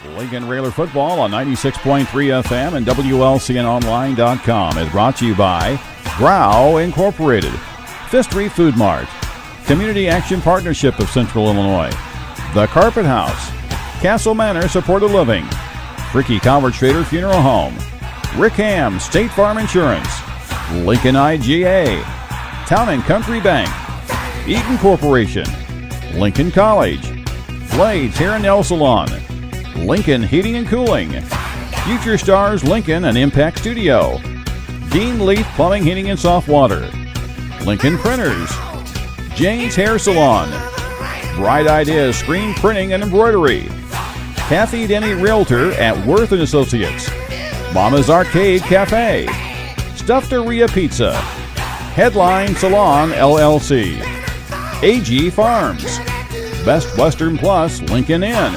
Lincoln Railer Football on 96.3 FM and WLCNonline.com is brought to you by Grau Incorporated, Fifth Street Food Mart, Community Action Partnership of Central Illinois, The Carpet House, Castle Manor Supported Living, Ricky Calvert Schrader Funeral Home, Rick Ham State Farm Insurance, Lincoln IGA, Town and Country Bank, Eaton Corporation, Lincoln College, Blades Hair and Nail Salon, Lincoln Heating and Cooling, Future Stars Lincoln and Impact Studio, Dean Leaf Plumbing, Heating and Soft Water, Lincoln Printers, Jane's Hair Salon, Bright Ideas Screen Printing and Embroidery, Kathy Denny Realtor at Worth & Associates, Mama's Arcade Cafe, Stufferia Pizza, Headline Salon LLC, AG Farms, Best Western Plus Lincoln Inn,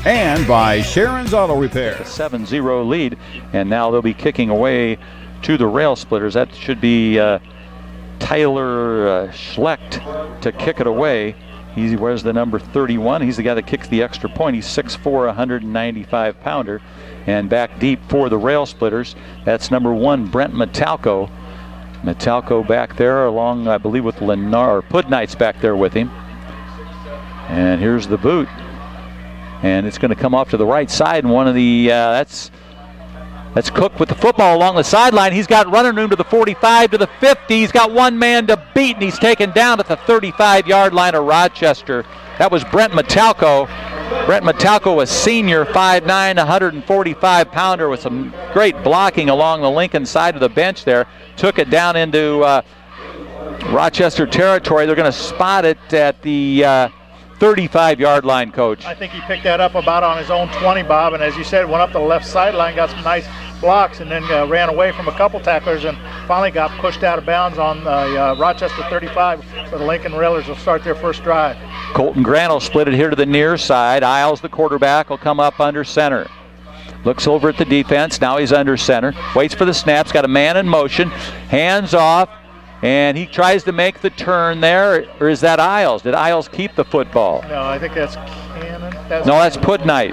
and by Sharon's Auto Repair. A 7-0 lead, and now they'll be kicking away to the Rail Splitters. That should be Tyler Schlecht to kick it away. He wears the number 31. He's the guy that kicks the extra point. He's 6'4", 195-pounder. And back deep for the Rail Splitters, that's number 1, Brent Metalco. Metalco back there along, I believe, with Lennar. Pudnight's back there with him. And here's the boot. And it's going to come off to the right side, and one of the, that's Cook with the football along the sideline. He's got running room to the 45, to the 50. He's got one man to beat, and he's taken down at the 35-yard line of Rochester. That was Brent Metalco. Brent Metalco, a senior, 5'9", 145-pounder with some great blocking along the Lincoln side of the bench there. Took it down into Rochester territory. They're going to spot it at the 35-yard line, Coach. I think he picked that up about on his own 20, Bob, and as you said, went up the left sideline, got some nice blocks, and then ran away from a couple tacklers and finally got pushed out of bounds on Rochester 35, where the Lincoln Railers will start their first drive. Colton Grant will split it here to the near side. Isles, the quarterback, will come up under center. Looks over at the defense. Now he's under center. Waits for the snaps. Got a man in motion. Hands off. And he tries to make the turn there. Or is that Isles? Did Isles keep the football? No, I think that's Cannon. That's Pudnight.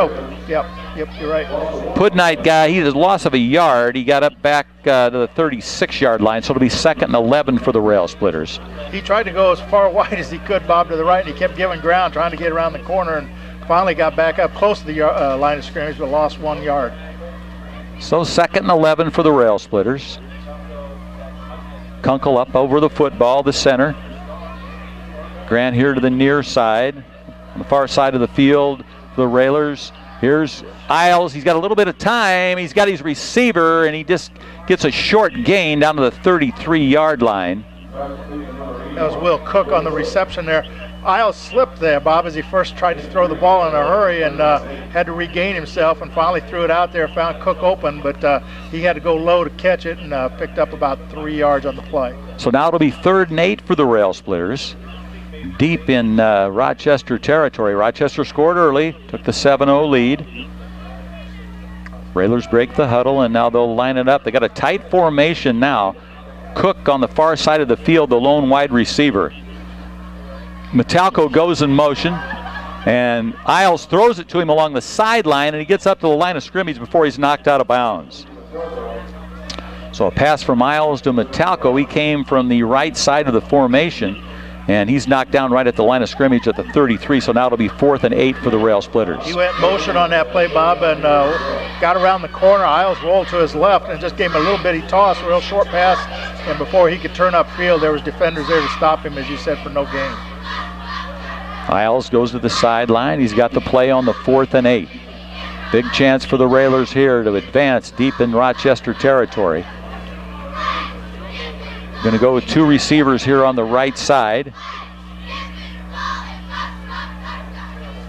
Oh, yep, you're right. Pudnight guy, he had a loss of a yard. He got up back to the 36-yard line, so it'll be 2nd and 11 for the Rail Splitters. He tried to go as far wide as he could, Bob, to the right, and he kept giving ground, trying to get around the corner, and finally got back up close to the line of scrimmage, but lost 1 yard. So 2nd and 11 for the Rail Splitters. Kunkel up over the football, the center. Grant here to the near side. On the far side of the field, the Railers. Here's Isles. He's got a little bit of time. He's got his receiver, and he just gets a short gain down to the 33-yard line. That was Will Cook on the reception there. Isles slipped there, Bob, as he first tried to throw the ball in a hurry and had to regain himself and finally threw it out there, found Cook open, but he had to go low to catch it and picked up about 3 yards on the play. So now it'll be 3rd and 8 for the Rail Splitters. Deep in Rochester territory. Rochester scored early, took the 7-0 lead. Railers break the huddle, and now they'll line it up. They got a tight formation now. Cook on the far side of the field, the lone wide receiver. Metalco goes in motion, and Isles throws it to him along the sideline, and he gets up to the line of scrimmage before he's knocked out of bounds. So a pass from Isles to Metalco. He came from the right side of the formation, and he's knocked down right at the line of scrimmage at the 33, so now it'll be 4th and 8 for the Rail Splitters. He went motion on that play, Bob, and got around the corner. Isles rolled to his left and just gave him a little bitty toss, a real short pass, and before he could turn upfield, there was defenders there to stop him, as you said, for no gain. Isles goes to the sideline. He's got the play on the 4th and 8. Big chance for the Railers here to advance deep in Rochester territory. Going to go with 2 receivers here on the right side.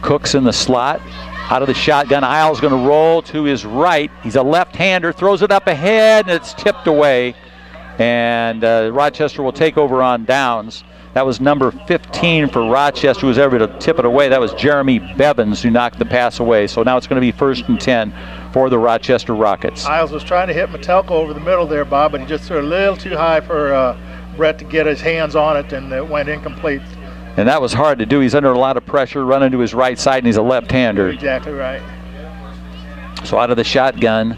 Cook's in the slot. Out of the shotgun, Isles going to roll to his right. He's a left-hander, throws it up ahead, and it's tipped away. And Rochester will take over on downs. That was number 15 for Rochester, who was able to tip it away. That was Jeremy Bevins who knocked the pass away. So now it's going to be 1st and 10 for the Rochester Rockets. Isles was trying to hit Metalco over the middle there, Bob, but he just threw a little too high for Brett to get his hands on it, and it went incomplete. And that was hard to do. He's under a lot of pressure, running to his right side, and he's a left-hander. Exactly right. So out of the shotgun,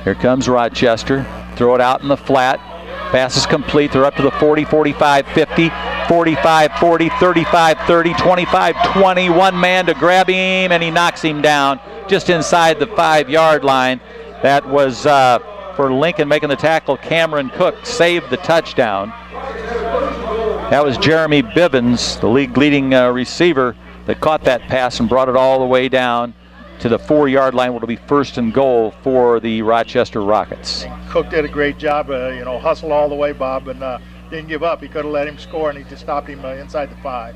here comes Rochester. Throw it out in the flat. Pass is complete. They're up to the 40, 45, 50, 45, 40, 35, 30, 25, 20. One man to grab him, and he knocks him down just inside the 5-yard line. That was for Lincoln making the tackle. Cameron Cook saved the touchdown. That was Jeremy Bivens, the league leading receiver, that caught that pass and brought it all the way down to the 4-yard line, where it'll be 1st and goal for the Rochester Rockets. Cook did a great job, hustled all the way, Bob, and didn't give up. He could have let him score, and he just stopped him inside the 5.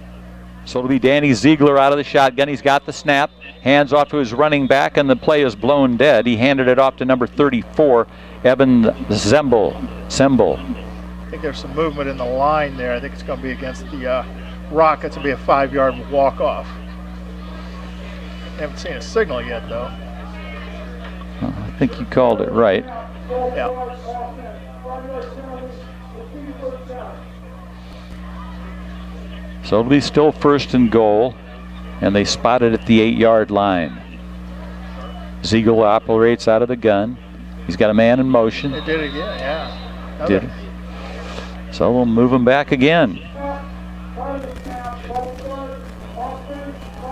So it'll be Danny Ziegler out of the shotgun. He's got the snap, hands off to his running back, and the play is blown dead. He handed it off to number 34, Evan Semble. I think there's some movement in the line there. I think it's going to be against the Rockets. It'll be a 5-yard walk-off. Haven't seen a signal yet, though. I think you called it right. Yeah. So it'll be still 1st and goal, and they spot it at the 8-yard line. Ziegler operates out of the gun. He's got a man in motion. They did it again, yeah. Did it. So we'll move him back again.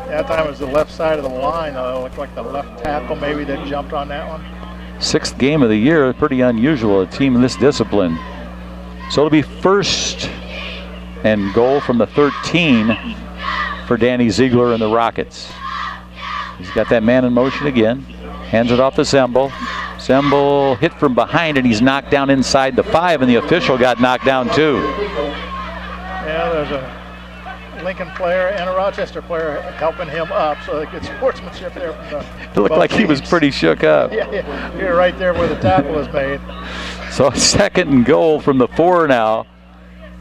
That time it was the left side of the line. It looked like the left tackle maybe that jumped on that one. 6th game of the year, pretty unusual, a team in this discipline. So it'll be 1st and goal from the 13 for Danny Ziegler and the Rockets. He's got that man in motion again. Hands it off to Semble. Semble hit from behind, and he's knocked down inside the 5, and the official got knocked down too. Yeah, there's a Lincoln player and a Rochester player helping him up, so they get sportsmanship there from the It looked like he was pretty shook up. Yeah, you're right there where the tackle was made. So 2nd and goal from the 4 now.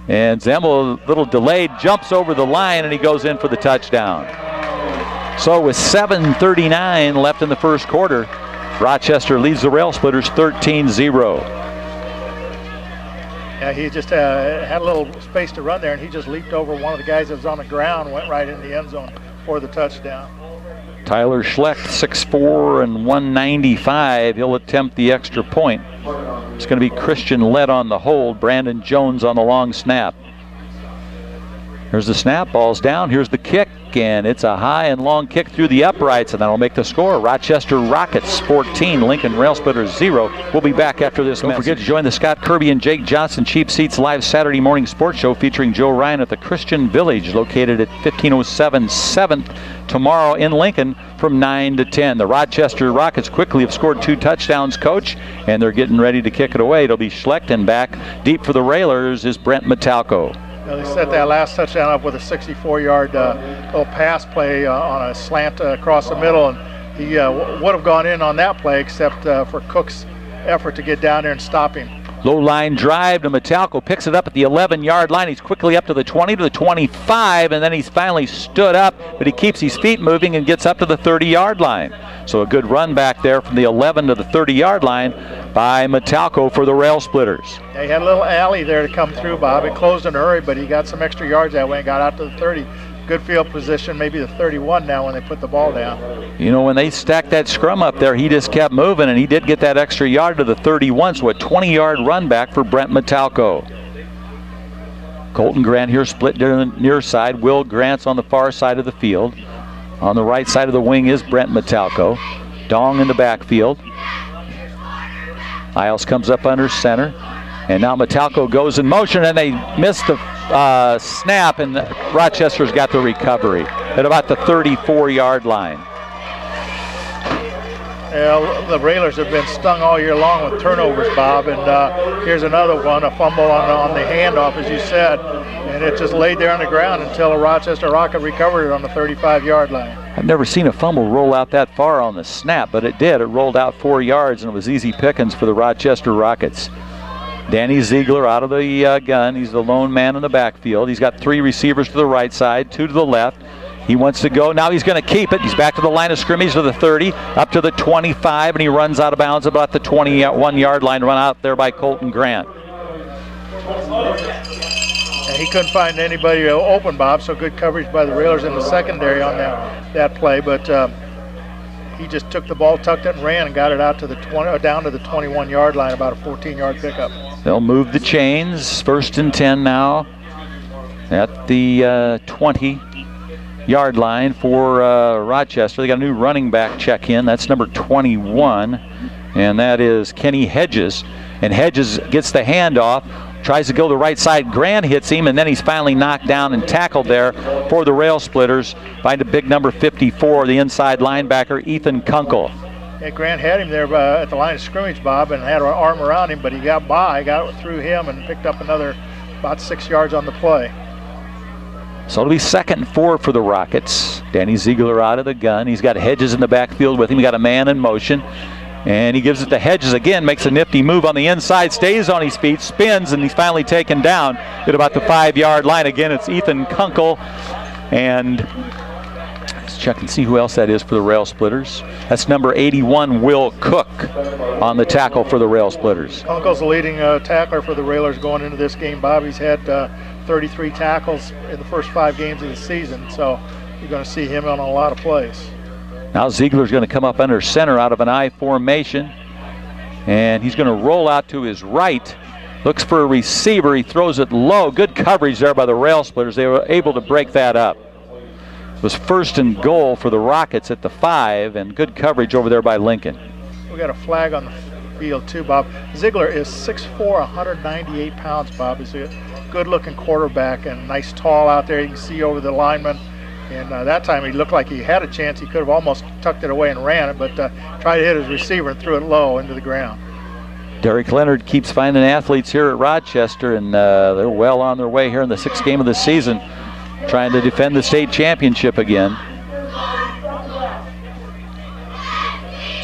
And Semble, a little delayed, jumps over the line, and he goes in for the touchdown. So with 7:39 left in the 1st quarter, Rochester leads the Rail Splitters 13-0. Yeah, he just had a little space to run there, and he just leaped over one of the guys that was on the ground, went right in the end zone for the touchdown. Tyler Schlecht, 6'4" and 195. He'll attempt the extra point. It's going to be Christian Lett on the hold, Brandon Jones on the long snap. Here's the snap, ball's down. Here's the kick, and it's a high and long kick through the uprights, and that'll make the score. Rochester Rockets 14, Lincoln Rail Splitters 0. We'll be back after this. Don't forget to join the Scott Kirby and Jake Johnson Cheap Seats live Saturday morning sports show featuring Joe Ryan at the Christian Village, located at 1507 7th, tomorrow in Lincoln from 9 to 10. The Rochester Rockets quickly have scored 2 touchdowns, Coach, and they're getting ready to kick it away. It'll be Schlecht, and back deep for the Railers is Brent Metalco. They set that last touchdown up with a 64-yard little pass play on a slant across the middle, and he would have gone in on that play except for Cook's effort to get down there and stop him. Low line drive to Metalco, picks it up at the 11-yard line. He's quickly up to the 20, to the 25, and then he's finally stood up, but he keeps his feet moving and gets up to the 30-yard line. So a good run back there from the 11 to the 30-yard line by Metalco for the Rail Splitters. Yeah, he had a little alley there to come through, Bob. It closed in a hurry, but he got some extra yards that way and got out to the 30. Good field position, maybe the 31 now when they put the ball down. You know, when they stacked that scrum up there, he just kept moving, and he did get that extra yard to the 31, so a 20-yard run back for Brent Metalco. Colton Grant here split down the near side. Will Grant's on the far side of the field. On the right side of the wing is Brent Metalco. Dong in the backfield. Isles comes up under center. And now Metalco goes in motion, and they missed the snap, and Rochester's got the recovery at about the 34-yard line. Yeah, the Railers have been stung all year long with turnovers, Bob, and here's another one, a fumble on the handoff, as you said, and it just laid there on the ground until a Rochester Rocket recovered it on the 35-yard line. I've never seen a fumble roll out that far on the snap, but it did. It rolled out 4 yards, and it was easy pickings for the Rochester Rockets. Danny Ziegler out of the gun. He's the lone man in the backfield. He's got 3 receivers to the right side, 2 to the left. He wants to go. Now he's going to keep it. He's back to the line of scrimmage to the 30, up to the 25, and he runs out of bounds about the 21-yard line, run out there by Colton Grant. And he couldn't find anybody open, Bob, so good coverage by the Railers in the secondary on that play. But he just took the ball, tucked it, and ran and got it out to the down to the 21-yard line, about a 14-yard pickup. They'll move the chains. 1st and 10 now at the 20-yard line for Rochester. They got a new running back check in. That's number 21, and that is Kenny Hedges. And Hedges gets the handoff, tries to go the right side. Grant hits him, and then he's finally knocked down and tackled there for the Rail Splitters by the big number 54, the inside linebacker, Ethan Kunkel. Yeah, Grant had him there at the line of scrimmage, Bob, and had an arm around him, but he got through him and picked up another about 6 yards on the play. So it'll be 2nd and 4 for the Rockets. Danny Ziegler out of the gun. He's got Hedges in the backfield with him. He got a man in motion. And he gives it to Hedges again, makes a nifty move on the inside, stays on his feet, spins, and he's finally taken down at about the 5-yard line. Again, it's Ethan Kunkel. And let's check and see who else that is for the Rail Splitters. That's number 81, Will Cook, on the tackle for the Rail Splitters. Kunkel's the leading tackler for the Railers going into this game. Bobby's had 33 tackles in the first 5 games of the season, so you're going to see him on a lot of plays. Now Ziegler's going to come up under center out of an I formation, and he's going to roll out to his right. Looks for a receiver. He throws it low. Good coverage there by the Rail Splitters. They were able to break that up. It was 1st and goal for the Rockets at the 5, and good coverage over there by Lincoln. We got a flag on the field too, Bob. Ziegler is 6'4", 198 pounds, Bob. He's a good-looking quarterback and nice tall out there. You can see over the lineman. And that time he looked like he had a chance. He could have almost tucked it away and ran it, but tried to hit his receiver and threw it low into the ground. Derek Leonard keeps finding athletes here at Rochester, and they're well on their way here in the 6th game of the season, trying to defend the state championship again.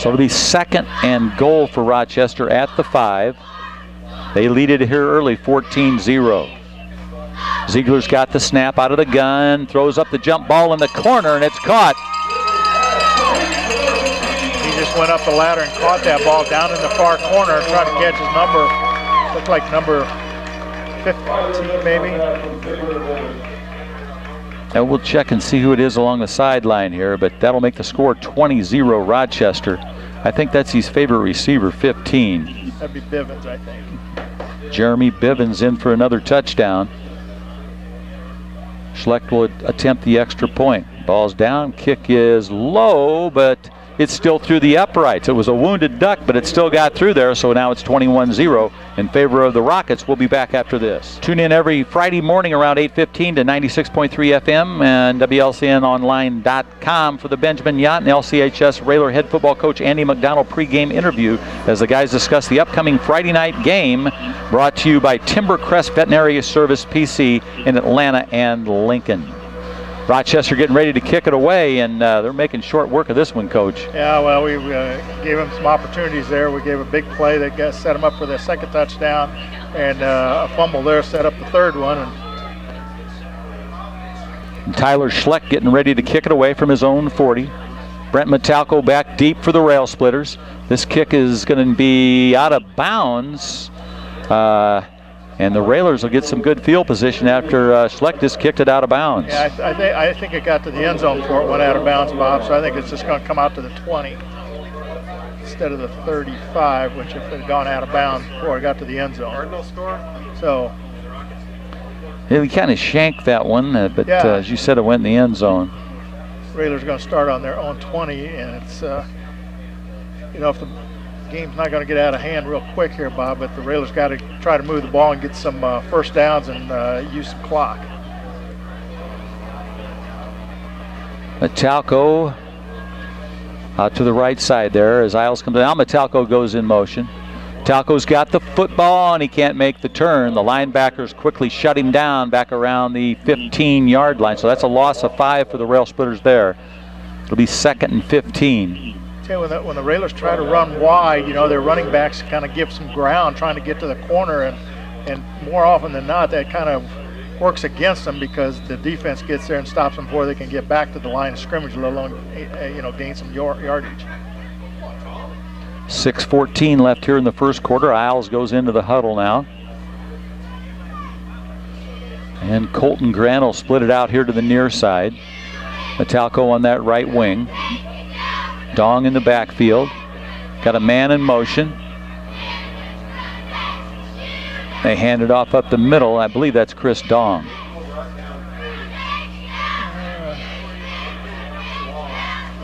So it'll be 2nd and goal for Rochester at the 5. They lead it here early, 14-0. Ziegler's got the snap out of the gun, throws up the jump ball in the corner, and it's caught. He just went up the ladder and caught that ball down in the far corner, tried to catch his number. Looked like number 15 maybe. And we'll check and see who it is along the sideline here, but that'll make the score 20-0 Rochester. I think that's his favorite receiver, 15. That'd be Bivens, I think. Jeremy Bivens in for another touchdown. Schlecht will attempt the extra point. Ball's down, kick is low, but it's still through the uprights. It was a wounded duck, but it still got through there, so now it's 21-0 in favor of the Rockets. We'll be back after this. Tune in every Friday morning around 8:15 to 96.3 FM and WLCNonline.com for the Benjamin Yacht and LCHS Railer head football coach Andy McDonald pregame interview as the guys discuss the upcoming Friday night game, brought to you by Timbercrest Veterinary Service PC in Atlanta and Lincoln. Rochester getting ready to kick it away, and they're making short work of this one, Coach. Yeah, well, we gave them some opportunities there. We gave a big play that set them up for their 2nd touchdown, and a fumble there set up the 3rd one. And Tyler Schlecht getting ready to kick it away from his own 40. Brent Metalco back deep for the Rail Splitters. This kick is going to be out of bounds. And the Railers will get some good field position after Schlecht just kicked it out of bounds. Yeah, I think it got to the end zone before it went out of bounds, Bob, so I think it's just going to come out to the 20 instead of the 35, which if it had gone out of bounds before it got to the end zone. Cardinal score. So. Yeah, we kind of shanked that one, but yeah. As you said, it went in the end zone. Railers are going to start on their own 20, and it's, if the game's not going to get out of hand real quick here, Bob, but the Railers got to try to move the ball and get some first downs and use some clock. Metalco out to the right side there as Isles comes down. Metalco goes in motion. Metalco's got the football and he can't make the turn. The linebackers quickly shut him down back around the 15-yard line. So that's a loss of 5 for the Rail Splitters there. It'll be 2nd and 15. When the Railers try to run wide, their running backs kind of give some ground trying to get to the corner, and more often than not, that kind of works against them because the defense gets there and stops them before they can get back to the line of scrimmage, let alone, gain some yardage. 6:14 left here in the first quarter. Isles goes into the huddle now. And Colton Grant will split it out here to the near side. Metalco on that right wing. Dong in the backfield. Got a man in motion. They hand it off up the middle. I believe that's Chris Dong.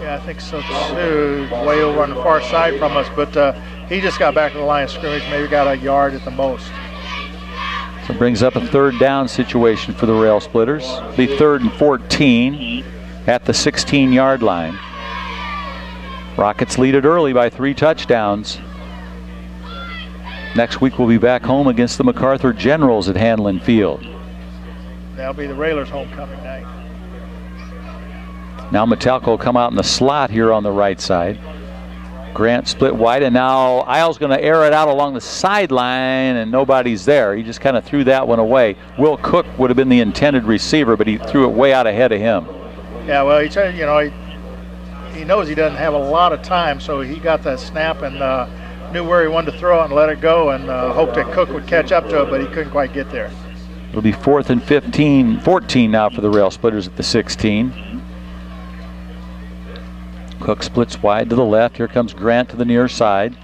Yeah, I think so too. Way over on the far side from us, but he just got back to the line of scrimmage, maybe got a yard at the most. So it brings up a third down situation for the Rail Splitters. Be 3rd and 14 at the 16-yard line. Rockets lead it early by 3 touchdowns. Next week we'll be back home against the MacArthur Generals at Hanlon Field. That'll be the Railers' homecoming night. Now Metalco will come out in the slot here on the right side. Grant split wide, and now Isles going to air it out along the sideline, and nobody's there. He just kind of threw that one away. Will Cook would have been the intended receiver, but he threw it way out ahead of him. Yeah, well, he tried, you know, he knows he doesn't have a lot of time, so he got that snap and knew where he wanted to throw it and let it go, and hoped that Cook would catch up to it, but he couldn't quite get there. It'll be 4th and 14 now for the Rail Splitters at the 16. Cook splits wide to the left. Here comes Grant to the near side.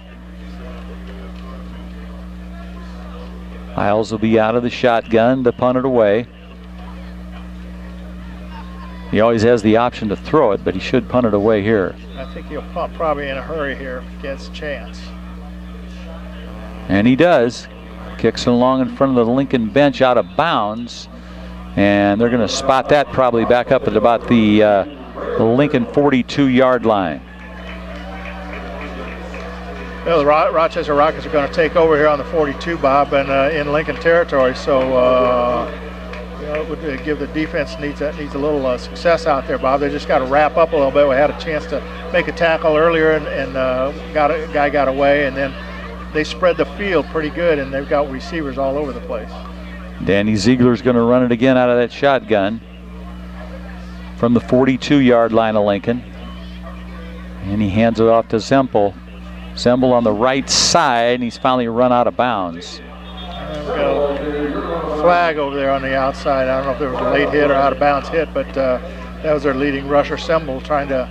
Isles will be out of the shotgun to punt it away. He always has the option to throw it, but he should punt it away here. I think he'll punt probably in a hurry here if he gets a chance. And he does. Kicks it along in front of the Lincoln bench out of bounds. And they're going to spot that probably back up at about the Lincoln 42-yard line. Well, the Rochester Rockets are going to take over here on the 42, Bob, and in Lincoln territory. So, you know, it would give the defense needs a little success out there, Bob. They just got to wrap up a little bit. We had a chance to make a tackle earlier, and guy got away, and then they spread the field pretty good, and they've got receivers all over the place. Danny Ziegler's going to run it again out of that shotgun from the 42-yard line of Lincoln. And he hands it off to Zempel. Zempel on the right side, and he's finally run out of bounds. And we got a flag over there on the outside. I don't know if there was a late hit or out of bounds hit, but that was their leading rusher, Zempel, trying to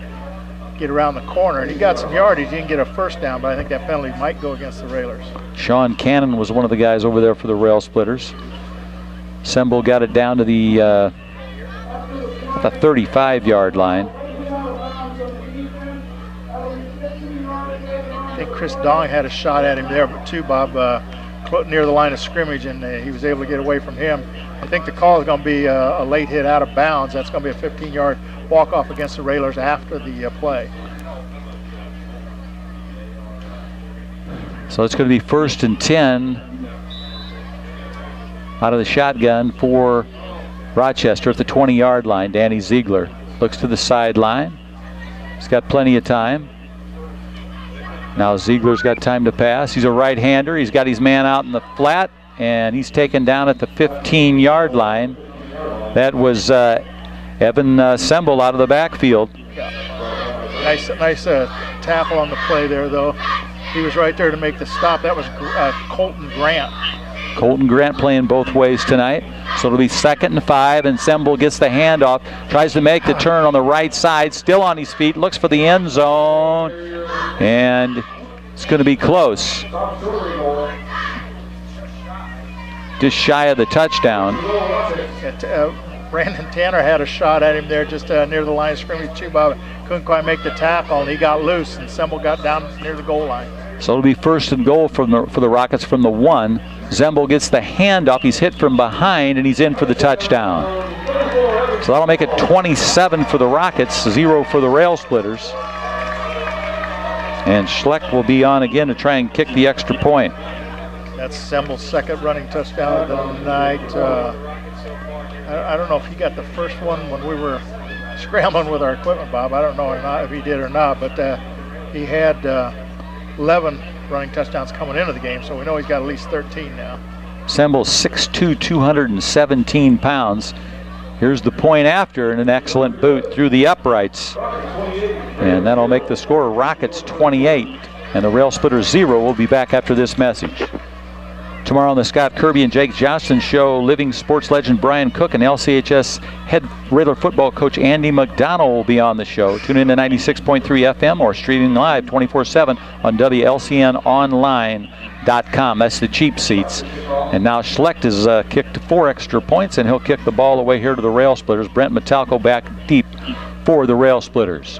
get around the corner. And he got some yardage. He didn't get a first down, but I think that penalty might go against the Railers. Sean Cannon was one of the guys over there for the Rail Splitters. Zempel got it down to the 35-yard line. I think Chris Dong had a shot at him there too, Bob, near the line of scrimmage, and he was able to get away from him. I think the call is going to be a late hit out of bounds. That's going to be a 15-yard walk-off against the Railers after the play. So it's going to be 1st and 10 out of the shotgun for Rochester at the 20-yard line. Danny Ziegler looks to the sideline. He's got plenty of time. Now Ziegler's got time to pass. He's a right-hander. He's got his man out in the flat, and he's taken down at the 15-yard line. That was Evan Zempel out of the backfield. Yeah. Nice tackle on the play there, though. He was right there to make the stop. That was Colton Grant. Colton Grant playing both ways tonight. So it'll be 2nd and 5, and Zempel gets the handoff, tries to make the turn on the right side, still on his feet, looks for the end zone, and it's going to be close. Just shy of the touchdown. Brandon Tanner had a shot at him there just near the line of scrimmage too, Bob. Couldn't quite make the tackle, and he got loose, and Zempel got down near the goal line. So it'll be 1st and goal for the Rockets from the 1. Zempel gets the handoff. He's hit from behind, and he's in for the touchdown. So that'll make it 27 for the Rockets, 0 for the Rail Splitters. And Schleck will be on again to try and kick the extra point. That's Zempel's 2nd running touchdown of the night. I don't know if he got the first one when we were scrambling with our equipment, Bob. I don't know if he did or not, but he had 11 running touchdowns coming into the game, so we know he's got at least 13 now. Zempel's 6'2", 217 pounds. Here's the point after, and an excellent boot through the uprights. And that'll make the score Rockets 28, and the Rail Splitters 0. We'll be back after this message. Tomorrow on the Scott Kirby and Jake Johnston show, living sports legend Brian Cook and LCHS head Rattler football coach Andy McDonald will be on the show. Tune in to 96.3 FM or streaming live 24/7 on WLCNonline.com. That's the cheap seats. And now Schlecht has kicked 4 extra points, and he'll kick the ball away here to the Rail Splitters. Brent Metalko back deep for the Rail Splitters.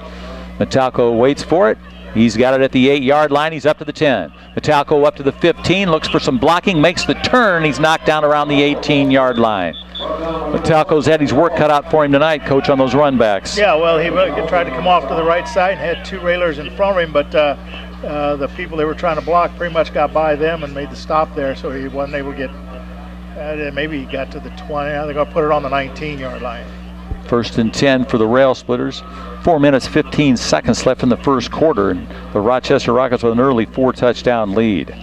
Metalko waits for it. He's got it at the 8-yard line. He's up to the 10. Metalko up to the 15, looks for some blocking, makes the turn. He's knocked down around the 18-yard line. Metalko's had his work cut out for him tonight, Coach, on those run backs. Yeah, well, he tried to come off to the right side and had 2 Railers in front of him, but the people they were trying to block pretty much got by them and made the stop there, so he wasn't able to get, maybe he got to the 20. They're going to put it on the 19-yard line. 1st and 10 for the Rail Splitters. 4 minutes, 15 seconds left in the first quarter, and the Rochester Rockets with an early 4-touchdown lead.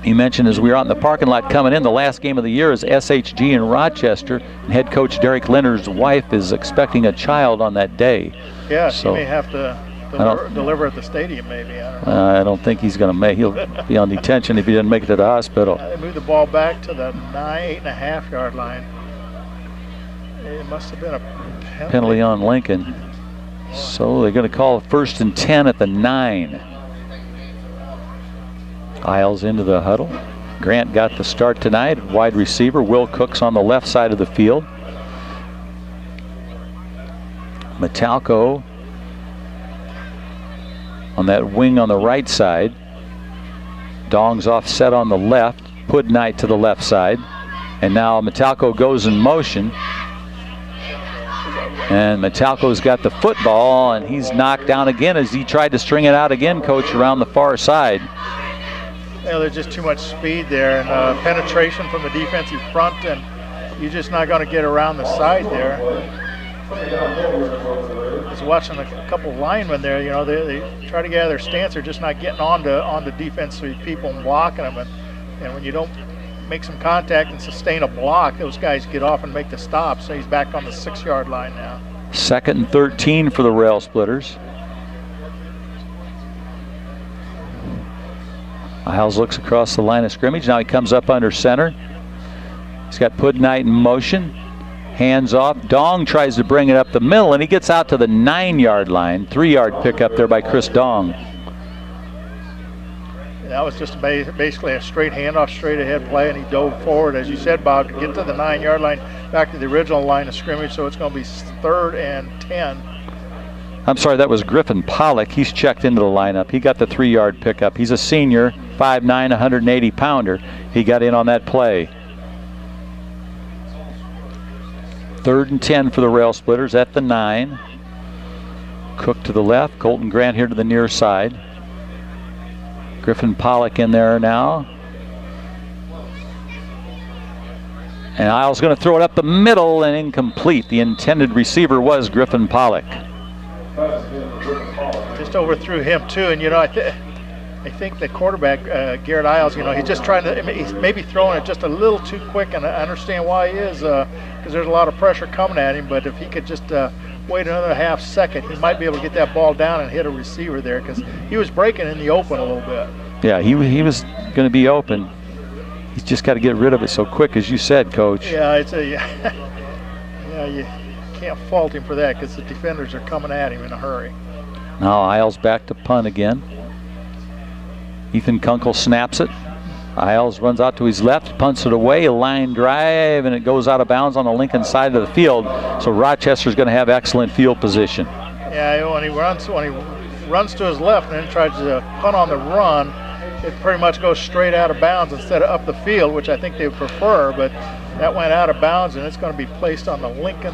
You mentioned as we were out in the parking lot coming in, the last game of the year is SHG in Rochester, and head coach Derek Leonard's wife is expecting a child on that day. Yeah, so she may have to deliver at the stadium, maybe. I don't know. I don't think he's going to make. He'll be on detention if he doesn't make it to the hospital. They moved the ball back to the 8.5-yard line. It must have been a penalty on Lincoln. So they're going to call 1st and 10 at the 9. Isles into the huddle. Grant got the start tonight. Wide receiver. Will Cook's on the left side of the field. Metalko on that wing on the right side. Dong's offset on the left. Pudnight to the left side. And now Metalko goes in motion. And Metalko's got the football, and he's knocked down again as he tried to string it out again, Coach, around the far side. Yeah, there's just too much speed there, and penetration from the defensive front, and you're just not going to get around the side there. I was watching a couple linemen there. You know, they try to get out of their stance. They're just not getting onto defensive people and blocking them, and when you don't make some contact and sustain a block, those guys get off and make the stop. So he's back on the 6-yard line now. 2nd and 13 for the Rail Splitters. Isles looks across the line of scrimmage. Now he comes up under center. He's got Pudnight in motion. Hands off. Dong tries to bring it up the middle, and he gets out to the 9-yard line. 3-yard pickup there by Chris Dong. That was just basically a straight handoff, straight ahead play, and he dove forward, as you said, Bob, to get to the 9-yard line, back to the original line of scrimmage. So it's going to be 3rd and 10. I'm sorry, that was Griffin Pollock. He's checked into the lineup. He got the 3-yard pickup. He's a senior, 5'9", 180-pounder. He got in on that play. 3rd and 10 for the Rail Splitters at the 9. Cook to the left. Colton Grant here to the near side. Griffin Pollock in there now. And Isles going to throw it up the middle and incomplete. The intended receiver was Griffin Pollock. Just overthrew him too, and you know, I think the quarterback, Garrett Isles, you know, he's just trying to, he's maybe throwing it just a little too quick, and I understand why he is, because there's a lot of pressure coming at him, but if he could just wait another half second, he might be able to get that ball down and hit a receiver there, because he was breaking in the open a little bit. Yeah, he was going to be open. He's just got to get rid of it so quick, as you said, Coach. Yeah, yeah, you can't fault him for that, because the defenders are coming at him in a hurry. Now Isles back to punt again. Ethan Kunkel snaps it. Isles runs out to his left, punts it away, a line drive, and it goes out of bounds on the Lincoln side of the field. So Rochester's going to have excellent field position. Yeah, when he runs to his left and then tries to punt on the run, it pretty much goes straight out of bounds instead of up the field, which I think they prefer, but that went out of bounds, and it's going to be placed on the Lincoln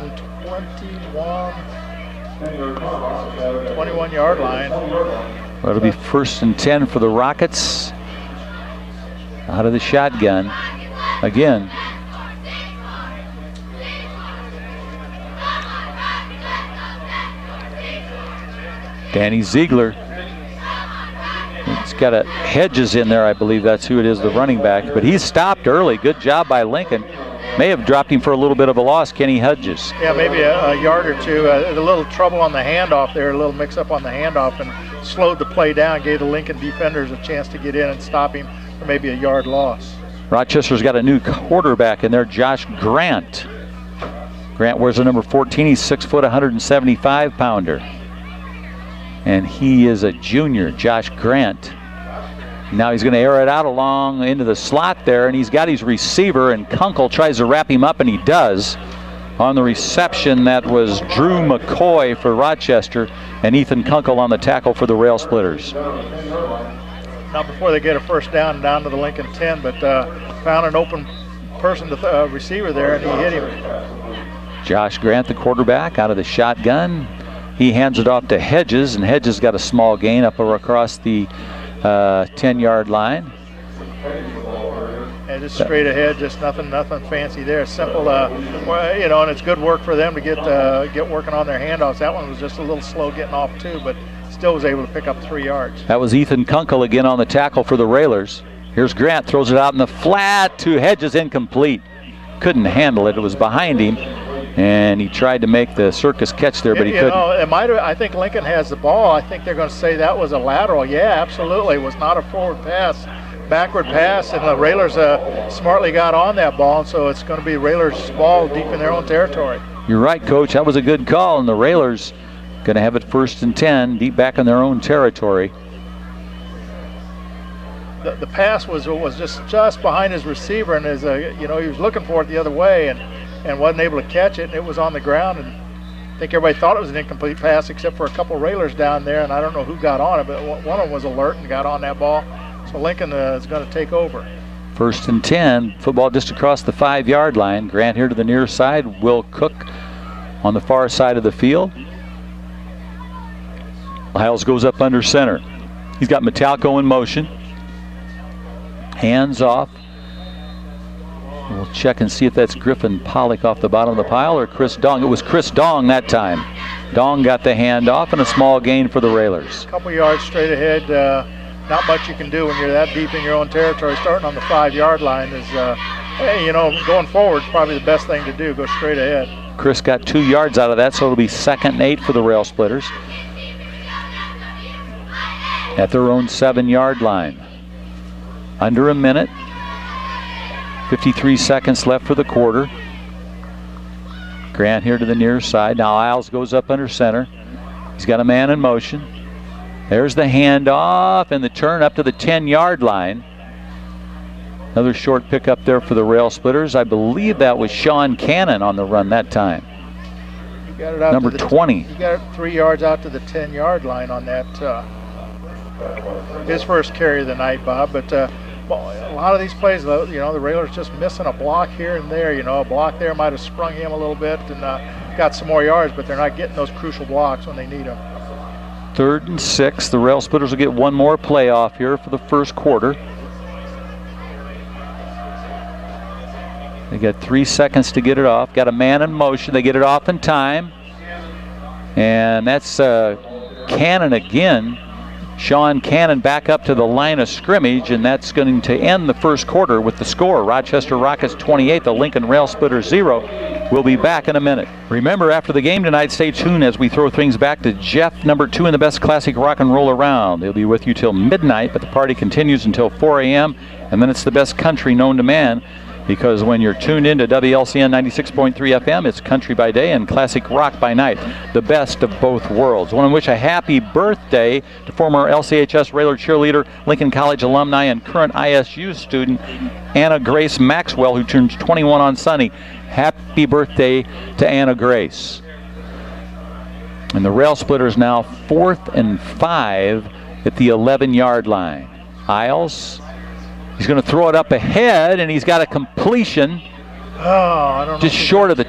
21-yard line. Well, it'll be 1st and 10 for the Rockets. Out of the shotgun again. Danny Ziegler. It's got a Hedges in there, I believe that's who it is, the running back. But he's stopped early. Good job by Lincoln. May have dropped him for a little bit of a loss, Kenny Hedges. Yeah, maybe a yard or two. A little trouble on the handoff there, a little mix-up on the handoff, and slowed the play down, gave the Lincoln defenders a chance to get in and stop him. or maybe a yard loss. Rochester's got a new quarterback in there, Josh Grant. Grant wears the number 14. He's 6 foot, 175-pounder. And he is a junior, Josh Grant. Now he's going to air it out along into the slot there, and he's got his receiver, and Kunkel tries to wrap him up, and he does. On the reception, that was Drew McCoy for Rochester, and Ethan Kunkel on the tackle for the Rail Splitters. Not before they get a first down to the Lincoln 10, but found an open person, to receiver there, and he hit him. Josh Grant, the quarterback, out of the shotgun. He hands it off to Hedges, and Hedges got a small gain up across the 10-yard line. And just straight ahead, just nothing fancy there. Simple, and it's good work for them to get working on their handoffs. That one was just a little slow getting off too, but still was able to pick up 3 yards. That was Ethan Kunkel again on the tackle for the Railers. Here's Grant, throws it out in the flat to Hedges, incomplete. Couldn't handle it. It was behind him, and he tried to make the circus catch there, but he couldn't. I think Lincoln has the ball. I think they're going to say that was a lateral. Yeah, absolutely. It was not a forward pass. Backward pass, and the Railers smartly got on that ball, so it's going to be Railers' ball deep in their own territory. You're right, Coach. That was a good call, and the Railers going to have it 1st and 10, deep back in their own territory. The pass was just behind his receiver, and he was looking for it the other way, and wasn't able to catch it, and it was on the ground. And I think everybody thought it was an incomplete pass, except for a couple of Railers down there, and I don't know who got on it, but one of them was alert and got on that ball. So Lincoln is going to take over. 1st and 10, football just across the 5-yard line. Grant here to the near side. Will Cook on the far side of the field. Lyles goes up under center. He's got Metalco in motion. Hands off. We'll check and see if that's Griffin Pollock off the bottom of the pile or Chris Dong. It was Chris Dong that time. Dong got the handoff and a small gain for the Railers. A couple yards straight ahead. Not much you can do when you're that deep in your own territory. Starting on the 5-yard line is, going forward is probably the best thing to do. Go straight ahead. Chris got 2 yards out of that, so it'll be 2nd and 8 for the Rail Splitters. At their own 7-yard line. Under a minute. 53 seconds left for the quarter. Grant here to the near side. Now Isles goes up under center. He's got a man in motion. There's the handoff and the turn up to the 10-yard line. Another short pickup there for the Rail Splitters. I believe that was Sean Cannon on the run that time. He got it out number 20. He got it 3 yards out to the 10-yard line on that. His first carry of the night, Bob. But a lot of these plays, the Railers just missing a block here and there. A block there might have sprung him a little bit and got some more yards, but they're not getting those crucial blocks when they need them. 3rd and 6. The Rail Splitters will get one more play off here for the first quarter. They got 3 seconds to get it off. Got a man in motion. They get it off in time. And that's Cannon again. Sean Cannon back up to the line of scrimmage, and that's going to end the first quarter with the score. Rochester Rockets 28, the Lincoln Rail Splitters 0. We'll be back in a minute. Remember, after the game tonight, stay tuned as we throw things back to Jeff, number 2 in the best classic rock and roll around. He'll be with you till midnight, but the party continues until 4 a.m., and then it's the best country known to man. Because when you're tuned into WLCN 96.3 FM, it's country by day and classic rock by night. The best of both worlds. I want to wish a happy birthday to former LCHS Railer cheerleader, Lincoln College alumni, and current ISU student Anna Grace Maxwell, who turns 21 on Sunday. Happy birthday to Anna Grace. And the Rail Splitters now 4th and 5 at the 11-yard line. Isles. He's going to throw it up ahead, and he's got a completion. I don't know. Just short of the.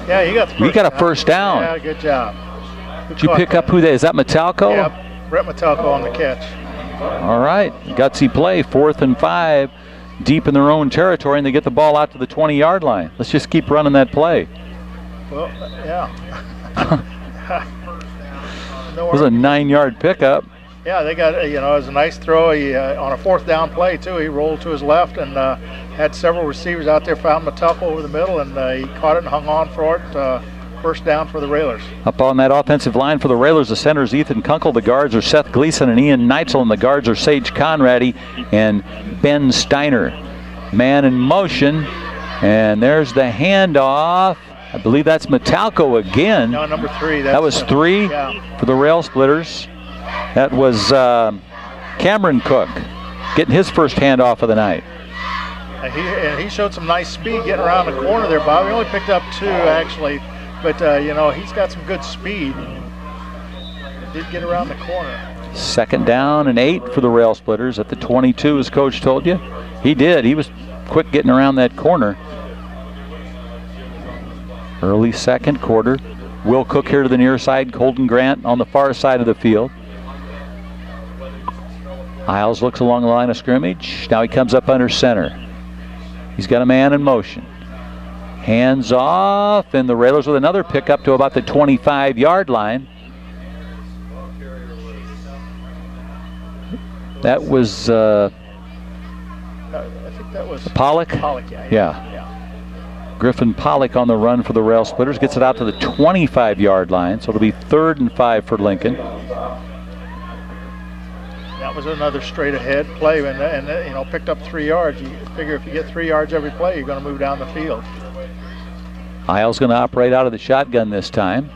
Yeah, he got the first. You got a first down. Yeah, good job. Did you pick up who that is? That Metalco? Yeah, Brett Metalco on the catch. All right, gutsy play. 4th and 5, deep in their own territory, and they get the ball out to the 20-yard line. Let's just keep running that play. Well, yeah. It was a 9-yard pickup. Yeah, they got, it was a nice throw. He, on a 4th down play, too, he rolled to his left and had several receivers out there, found Metalco over the middle, and he caught it and hung on for it. first down for the Railers. Up on that offensive line for the Railers, the center is Ethan Kunkel. The guards are Seth Gleason and Ian Neitzel, and the guards are Sage Conradi and Ben Steiner. Man in motion, and there's the handoff. I believe that's Metalco again. No, number 3. That was 3 for the Rail Splitters. That was Cameron Cook getting his first handoff of the night. And he showed some nice speed getting around the corner there, Bob. He only picked up 2, actually. But, he's got some good speed. Did get around the corner. 2nd down and 8 for the Rail Splitters at the 22, as Coach told you. He did. He was quick getting around that corner. Early second quarter. Will Cook here to the near side. Colton Grant on the far side of the field. Isles looks along the line of scrimmage. Now he comes up under center. He's got a man in motion. Hands off, and the Railers with another pickup to about the 25-yard line. That was I think that was Pollock. Pollock, yeah. Griffin Pollock on the run for the Rail Splitters. Gets it out to the 25-yard line, so it'll be 3rd and 5 for Lincoln. That was another straight ahead play, and picked up 3 yards. You figure if you get 3 yards every play, you're going to move down the field. Isles going to operate out of the shotgun this time.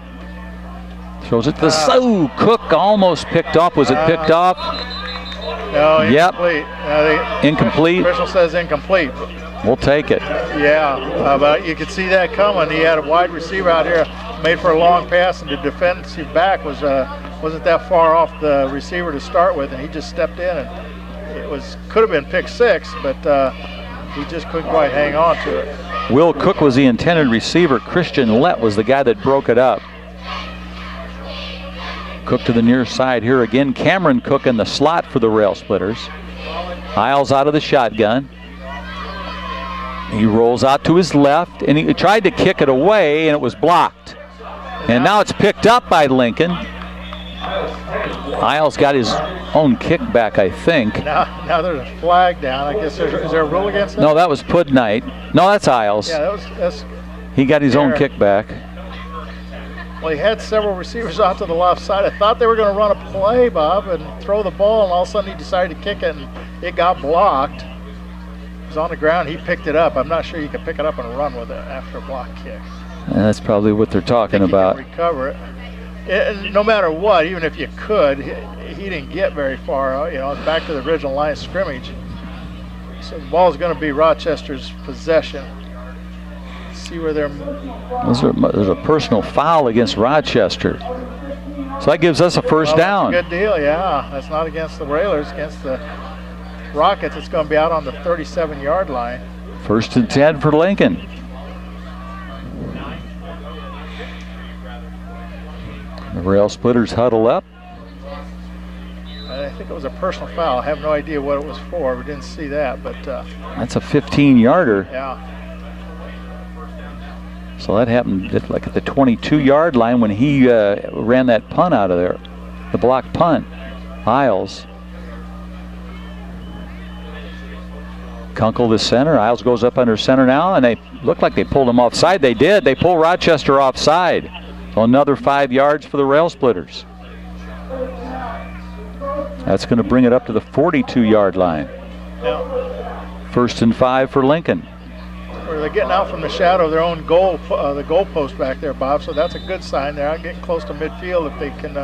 Throws it to the Cook almost picked off. Was it picked off? No, incomplete. Incomplete. Official says incomplete. We'll take it. Yeah, but you could see that coming. He had a wide receiver out here, made for a long pass, and the defensive back wasn't that far off the receiver to start with, and he just stepped in, and it could have been pick 6, but he just couldn't quite hang on to it. Will Cook was the intended receiver. Christian Lett was the guy that broke it up. Cook to the near side here again. Cameron Cook in the slot for the Rail Splitters. Isles out of the shotgun. He rolls out to his left, and he tried to kick it away, and it was blocked. And now it's picked up by Lincoln. Isles got his own kickback, I think. Now there's a flag down. I guess is there a rule against that? No, that was Pudnight. No, that's Isles. Yeah, that's. He got his own kickback. Well, he had several receivers out to the left side. I thought they were going to run a play, Bob, and throw the ball, and all of a sudden he decided to kick it, and it got blocked. It was on the ground. He picked it up. I'm not sure you can pick it up and run with it after a block kick. And that's probably what they're talking about. You can recover it. No matter what, even if you could, he didn't get very far. It's back to the original line of scrimmage. So the ball is going to be Rochester's possession. Let's see where they're. There's a personal foul against Rochester. So that gives us a first down. That's a good deal, yeah. That's not against the Railers, against the Rockets. It's going to be out on the 37-yard line. 1st and 10 for Lincoln. The Rail Splitters huddle up. I think it was a personal foul. I have no idea what it was for. We didn't see that, but that's a 15-yarder. Yeah. So that happened at the 22-yard line when he ran that punt out of there, the block punt. Isles. Kunkel the center. Isles goes up under center now, and they look like they pulled him offside. They did. They pull Rochester offside. So another 5 yards for the Rail Splitters. That's going to bring it up to the 42-yard line. Yeah. 1st and 5 for Lincoln. They're getting out from the shadow of their own goal, the goal post back there, Bob. So that's a good sign. They're out getting close to midfield. If they can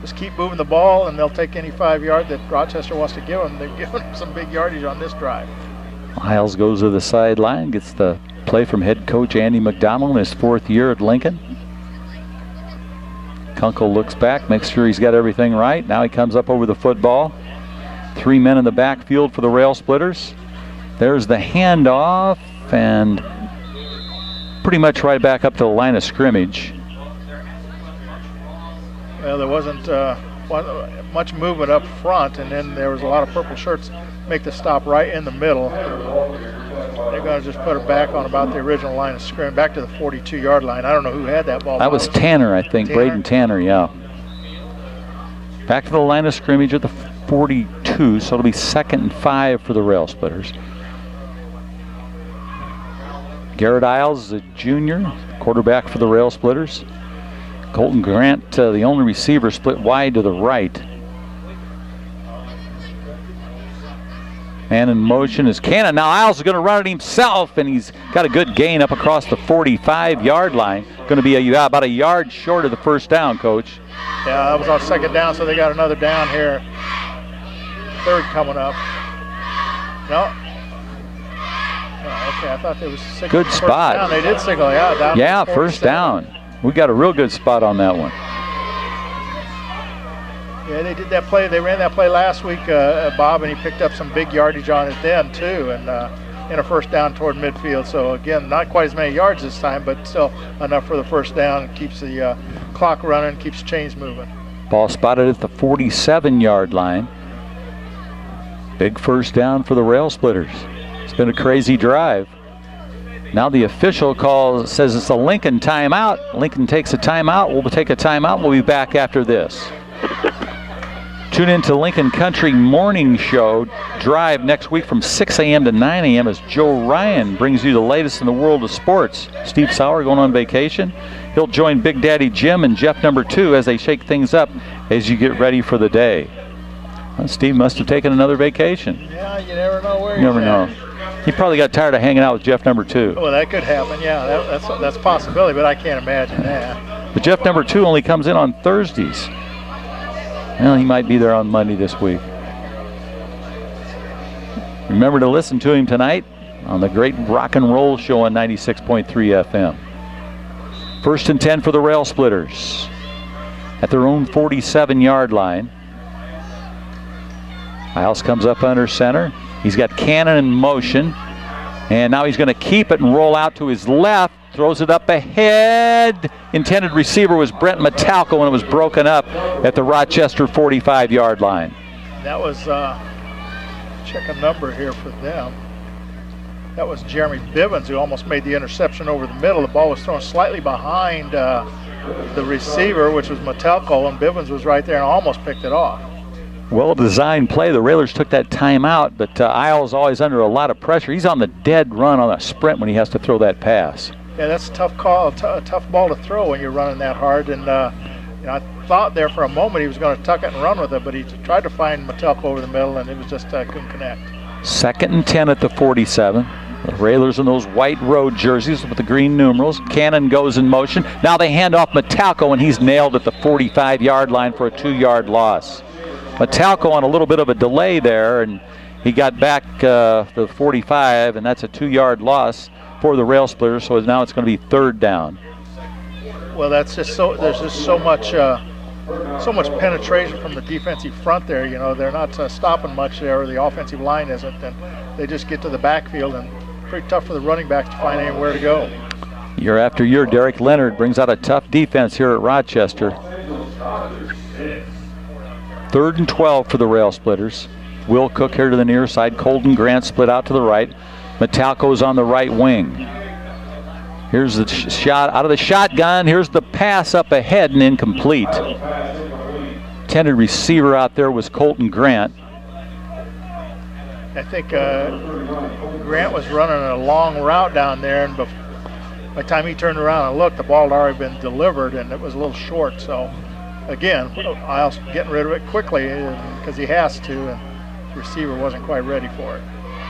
just keep moving the ball, and they'll take any 5 yard that Rochester wants to give them. They're giving them some big yardage on this drive. Isles goes to the sideline, gets the play from head coach Andy McDonald in his 4th year at Lincoln. Kunkel looks back, makes sure he's got everything right. Now he comes up over the football. 3 men in the backfield for the Rail Splitters. There's the handoff, and pretty much right back up to the line of scrimmage. Well, there wasn't much movement up front, and then there was a lot of purple shirts make the stop right in the middle. They're going to just put it back on about the original line of scrimmage, back to the 42-yard line. I don't know who had that ball. That was Tanner, I think. Braden Tanner, yeah. Back to the line of scrimmage at the 42, so it'll be 2nd and 5 for the Rail Splitters. Garrett Isles is a junior. Quarterback for the Rail Splitters. Colton Grant, the only receiver, split wide to the right. And in motion is Cannon. Now Isles is going to run it himself, and he's got a good gain up across the 45-yard line. Going to be about a yard short of the first down, Coach. Yeah, that was on second down, so they got another down here. Third coming up. No. Oh, okay, I thought they was signaling. Good spot. Down. They did signal, down. Yeah, first down. We got a real good spot on that one. Yeah, they did that play. They ran that play last week, Bob, and he picked up some big yardage on it then, too, and in a first down toward midfield. So, again, not quite as many yards this time, but still enough for the first down. It keeps the clock running, keeps chains moving. Ball spotted at the 47-yard line. Big first down for the Rail Splitters. It's been a crazy drive. Now the official call says it's a Lincoln timeout. Lincoln takes a timeout. We'll take a timeout. We'll be back after this. Tune in to Lincoln Country Morning Show Drive next week from 6 a.m. to 9 a.m. as Joe Ryan brings you the latest in the world of sports. Steve Sauer going on vacation. He'll join Big Daddy Jim and Jeff number 2 as they shake things up as you get ready for the day. Well, Steve must have taken another vacation. Yeah, you never know where you never know. He probably got tired of hanging out with Jeff number 2. Well, that could happen, yeah. That's a possibility, but I can't imagine that. But Jeff number 2 only comes in on Thursdays. Well, he might be there on Monday this week. Remember to listen to him tonight on the great rock and roll show on 96.3 FM. First and 10 for the Rail Splitters at their own 47-yard line. Isles comes up under center. He's got Cannon in motion, and now he's going to keep it and roll out to his left. Throws it up ahead. Intended receiver was Brent Metalco, and it was broken up at the Rochester 45-yard line. That was, check a number here for them. That was Jeremy Bivens who almost made the interception over the middle. The ball was thrown slightly behind the receiver, which was Metalco, and Bivens was right there and almost picked it off. Well-designed play. The Railers took that timeout, but Isles always under a lot of pressure. He's on the dead run on a sprint when he has to throw that pass. Yeah, that's a tough call, a tough ball to throw when you're running that hard. And I thought there for a moment he was going to tuck it and run with it, but he tried to find Metalco over the middle, and it was just couldn't connect. Second and 10 at the 47. The Railers in those white road jerseys with the green numerals. Cannon goes in motion. Now they hand off Metalco, and he's nailed at the 45-yard line for a 2-yard loss. Metalco on a little bit of a delay there, and he got back to the 45, and that's a 2-yard loss for the Rail Splitters, so now it's going to be third down. Well, that's just there's just so much penetration from the defensive front there. You know, they're not stopping much there, or the offensive line isn't, and they just get to the backfield, and pretty tough for the running backs to find anywhere to go. Year after year, Derek Leonard brings out a tough defense here at Rochester. Third and 12 for the Rail Splitters. Will Cook here to the near side. Colton Grant split out to the right. Metalco's on the right wing. Here's the shot out of the shotgun. Here's the pass up ahead and incomplete. Intended receiver out there was Colton Grant. I think Grant was running a long route down there, and by the time he turned around and looked, the ball had already been delivered, and it was a little short. So, again, Isles getting rid of it quickly because he has to, and the receiver wasn't quite ready for it.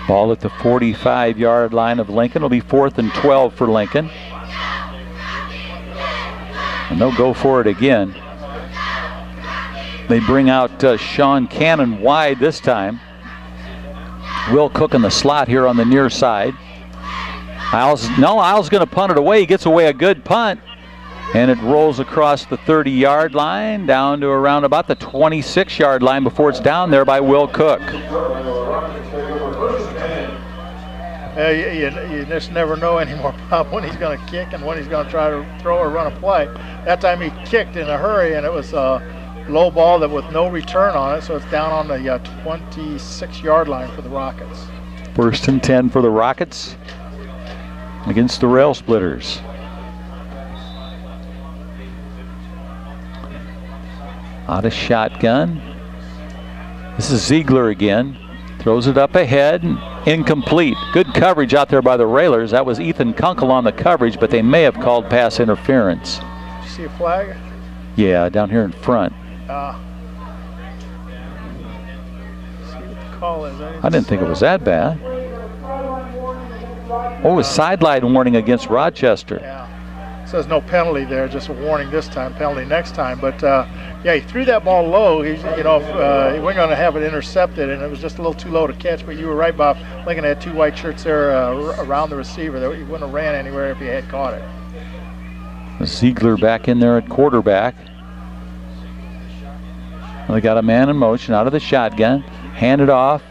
Ball at the 45-yard line of Lincoln. It'll be 4th and 12 for Lincoln. And they'll go for it again. They bring out Sean Cannon wide this time. Will Cook in the slot here on the near side. Isles going to punt it away. He gets away a good punt. And it rolls across the 30-yard line down to around about the 26-yard line before it's down there by Will Cook. You just never know anymore, Bob, when he's going to kick and when he's going to try to throw or run a play. That time he kicked in a hurry, and it was a low ball that with no return on it, so it's down on the 26-yard line for the Rockets. First and 10 for the Rockets against the Rail Splitters. Out of shotgun. This is Ziegler again. Throws it up ahead. incomplete. Good coverage out there by the Railers. That was Ethan Kunkel on the coverage, but they may have called pass interference. Did you see a flag? Yeah, down here in front. See what the call is. I didn't think it was that bad. Oh, a sideline warning against Rochester. Yeah. It says no penalty there, just a warning this time, penalty next time. But yeah, he threw that ball low. He's, he wasn't going to have it intercepted, and it was just a little too low to catch. But you were right, Bob. Lincoln had 2 white shirts there around the receiver. He wouldn't have ran anywhere if he had caught it. Ziegler back in there at quarterback. They got a man in motion out of the shotgun. Hand it off.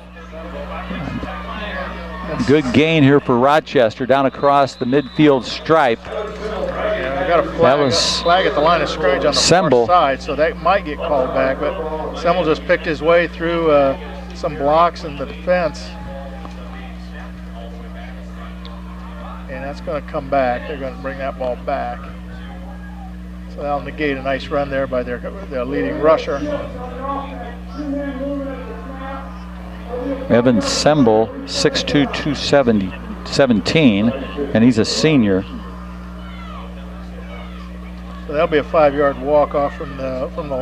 Good gain here for Rochester down across the midfield stripe. Yeah, we got a flag, that was flag at the line of scrimmage on the Semble. far side, so that might get called back. But Semble just picked his way through some blocks in the defense. And that's going to come back. They're going to bring that ball back. So that'll negate a nice run there by their leading rusher. Evan Semble, 6'2", 217, and he's a senior. So that'll be a 5-yard walk off from the original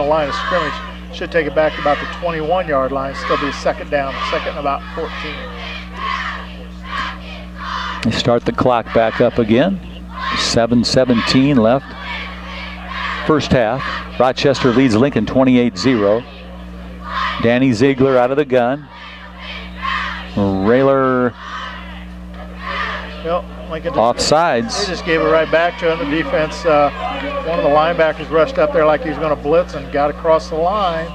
line of scrimmage. Should take it back to about the 21-yard line. Still be a second down, second and about 14. They start the clock back up again. 7:17 left. First half. Rochester leads Lincoln 28-0. Danny Ziegler out of the gun. Railer Lincoln offsides. They just gave it right back to him. The defense, one of the linebackers rushed up there like he was going to blitz and got across the line.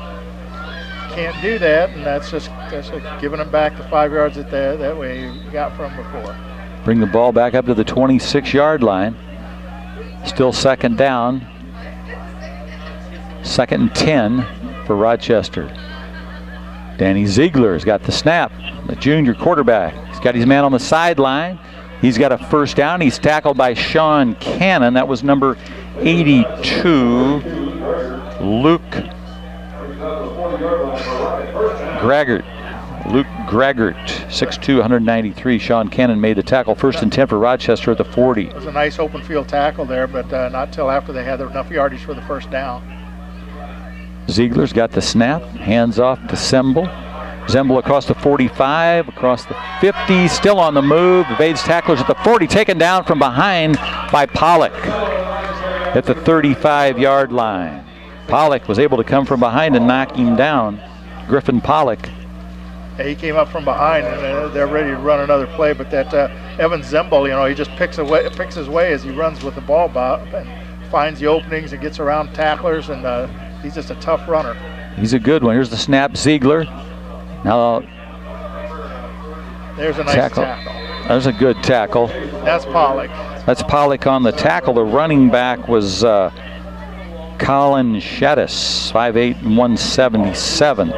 Can't do that, and that's just giving him back the 5 yards that way he got from before. Bring the ball back up to the 26-yard line. Still second down. 2nd and 10 for Rochester. Danny Ziegler's got the snap, the junior quarterback. He's got his man on the sideline. He's got a first down. He's tackled by Sean Cannon. That was number 82, Luke Greggert. Luke Greggert, 6'2", 193. Sean Cannon made the tackle. 1st and 10 for Rochester at the 40. It was a nice open field tackle there, but not till after they had enough yardage for the first down. Ziegler's got the snap, hands off to Semble. Semble across the 45, across the 50, still on the move, evades tacklers at the 40, taken down from behind by Pollock at the 35-yard line. Pollock was able to come from behind and knock him down. Griffin Pollock. Yeah, he came up from behind, and they're ready to run another play, but that Evan Zembel, he just picks his way as he runs with the ball, Bob, and finds the openings and gets around tacklers, and he's just a tough runner. He's a good one. Here's the snap, Ziegler. Now there's a nice tackle. There's a good tackle. That's Pollock. That's Pollock on the tackle. The running back was Colin Shettis, 5'8", 177.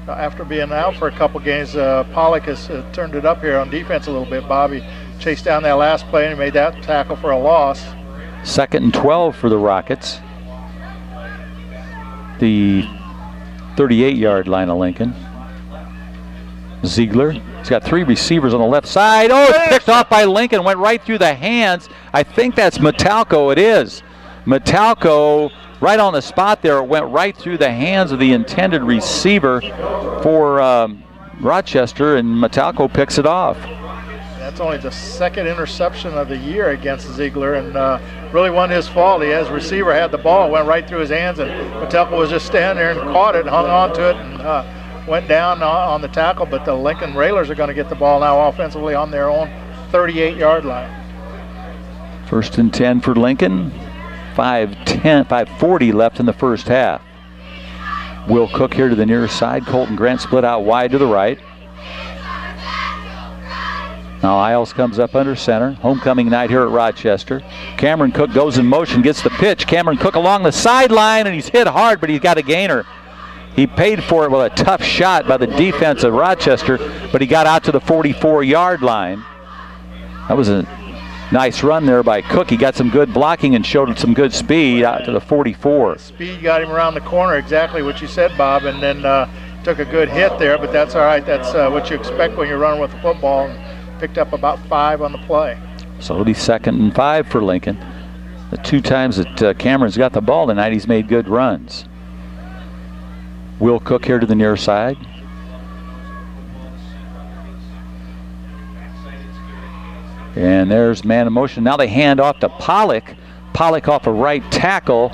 After being out for a couple games, Pollock has turned it up here on defense a little bit. Bobby chased down that last play and he made that tackle for a loss. 2nd and 12 for the Rockets. The 38-yard line of Lincoln. Ziegler. He's got 3 receivers on the left side. Oh, it's picked off by Lincoln. Went right through the hands. I think that's Metalco. It is. Metalco right on the spot there. It went right through the hands of the intended receiver for Rochester, and Metalco picks it off. That's only the 2nd interception of the year against Ziegler, and really wasn't his fault. His receiver had the ball, went right through his hands, and Metalco was just standing there and caught it, hung on to it, and went down on the tackle. But the Lincoln Railers are going to get the ball now offensively on their own 38-yard line. 1st and 10 for Lincoln. 5:40 left in the first half. Will Cook here to the near side. Colton Grant split out wide to the right. Now Isles comes up under center. Homecoming night here at Rochester. Cameron Cook goes in motion, gets the pitch. Cameron Cook along the sideline, and he's hit hard, but he's got a gainer. He paid for it with a tough shot by the defense of Rochester, but he got out to the 44-yard line. That was a nice run there by Cook. He got some good blocking and showed some good speed out to the 44. Speed got him around the corner, exactly what you said, Bob, and then took a good hit there, but that's all right. That's what you expect when you're running with the football. And picked up about 5 on the play. So it'll be 2nd and 5 for Lincoln. The 2 times that Cameron's got the ball tonight, he's made good runs. Will Cook here to the near side. And there's man in motion. Now they hand off to Pollock. Pollock off a right tackle.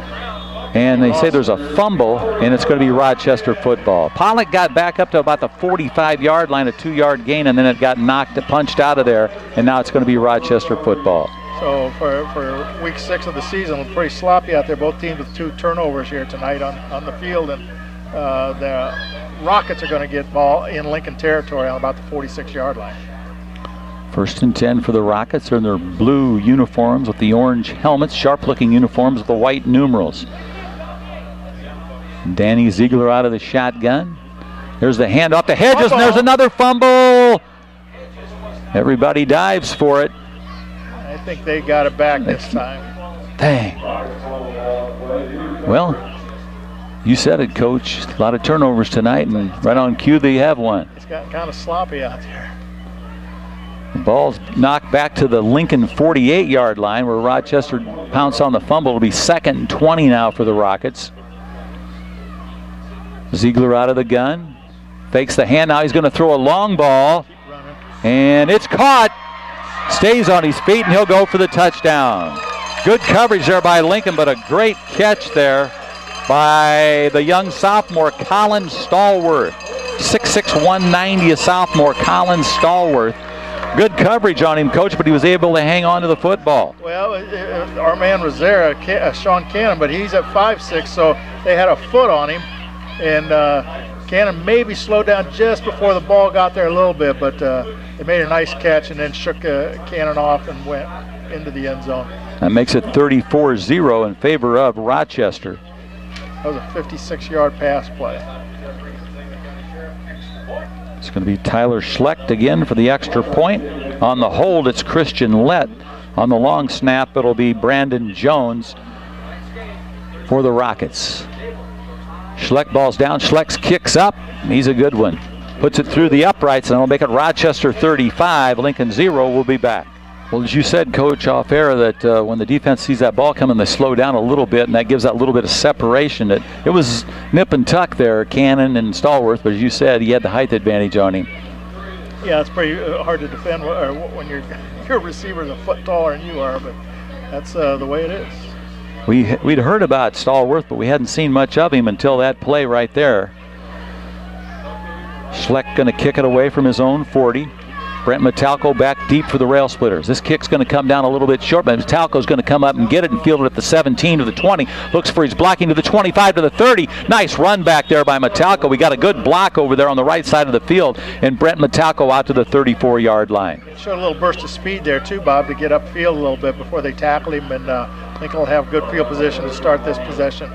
And they say there's a fumble, and it's going to be Rochester football. Pollock got back up to about the 45-yard line, a 2-yard gain, and then it got punched out of there, and now it's going to be Rochester football. So for week 6 of the season, pretty sloppy out there. Both teams with 2 turnovers here tonight on the field, and the Rockets are going to get ball in Lincoln territory on about the 46-yard line. 1st and 10 for the Rockets. They're in their blue uniforms with the orange helmets, sharp-looking uniforms with the white numerals. Danny Ziegler out of the shotgun. There's the hand off the hedges, and there's another fumble. Everybody dives for it. I think they got it back this time. Dang. Well, you said it, Coach. A lot of turnovers tonight, and right on cue they have one. It's gotten kind of sloppy out there. The ball's knocked back to the Lincoln 48-yard line where Rochester pounced on the fumble. It'll be 2nd and 20 now for the Rockets. Ziegler out of the gun. Fakes the hand. Now he's going to throw a long ball. And it's caught. Stays on his feet, and he'll go for the touchdown. Good coverage there by Lincoln, but a great catch there by the young sophomore, Colin Stallworth. 6'6", 190, a sophomore, Colin Stallworth. Good coverage on him, Coach, but he was able to hang on to the football. Well, our man was there, Sean Cannon, but he's at 5'6", so they had a foot on him. And Cannon maybe slowed down just before the ball got there a little bit, but they made a nice catch and then shook Cannon off and went into the end zone. That makes it 34-0 in favor of Rochester. That was a 56-yard pass play. It's going to be Tyler Schlecht again for the extra point. On the hold, it's Christian Lett. On the long snap, it'll be Brandon Jones for the Rockets. Schlecht ball's down. Schlecht kicks up. He's a good one. Puts it through the uprights, and it'll make it Rochester 35, Lincoln 0. We'll be back. Well, as you said, Coach, off air, that when the defense sees that ball coming, they slow down a little bit, and that gives that little bit of separation. It was nip and tuck there, Cannon and Stallworth, but as you said, he had the height advantage on him. Yeah, it's pretty hard to defend when your receiver's a foot taller than you are, but that's the way it is. We'd heard about Stallworth, but we hadn't seen much of him until that play right there. Schlecht going to kick it away from his own 40. Brent Metalco back deep for the rail splitters. This kick's going to come down a little bit short, but Metalco's going to come up and get it and field it at the 17 to the 20. Looks for his blocking to the 25 to the 30. Nice run back there by Metalco. We got a good block over there on the right side of the field, and Brent Metalco out to the 34-yard line. Showed a little burst of speed there too, Bob, to get upfield a little bit before they tackle him, and I think he'll have good field position to start this possession.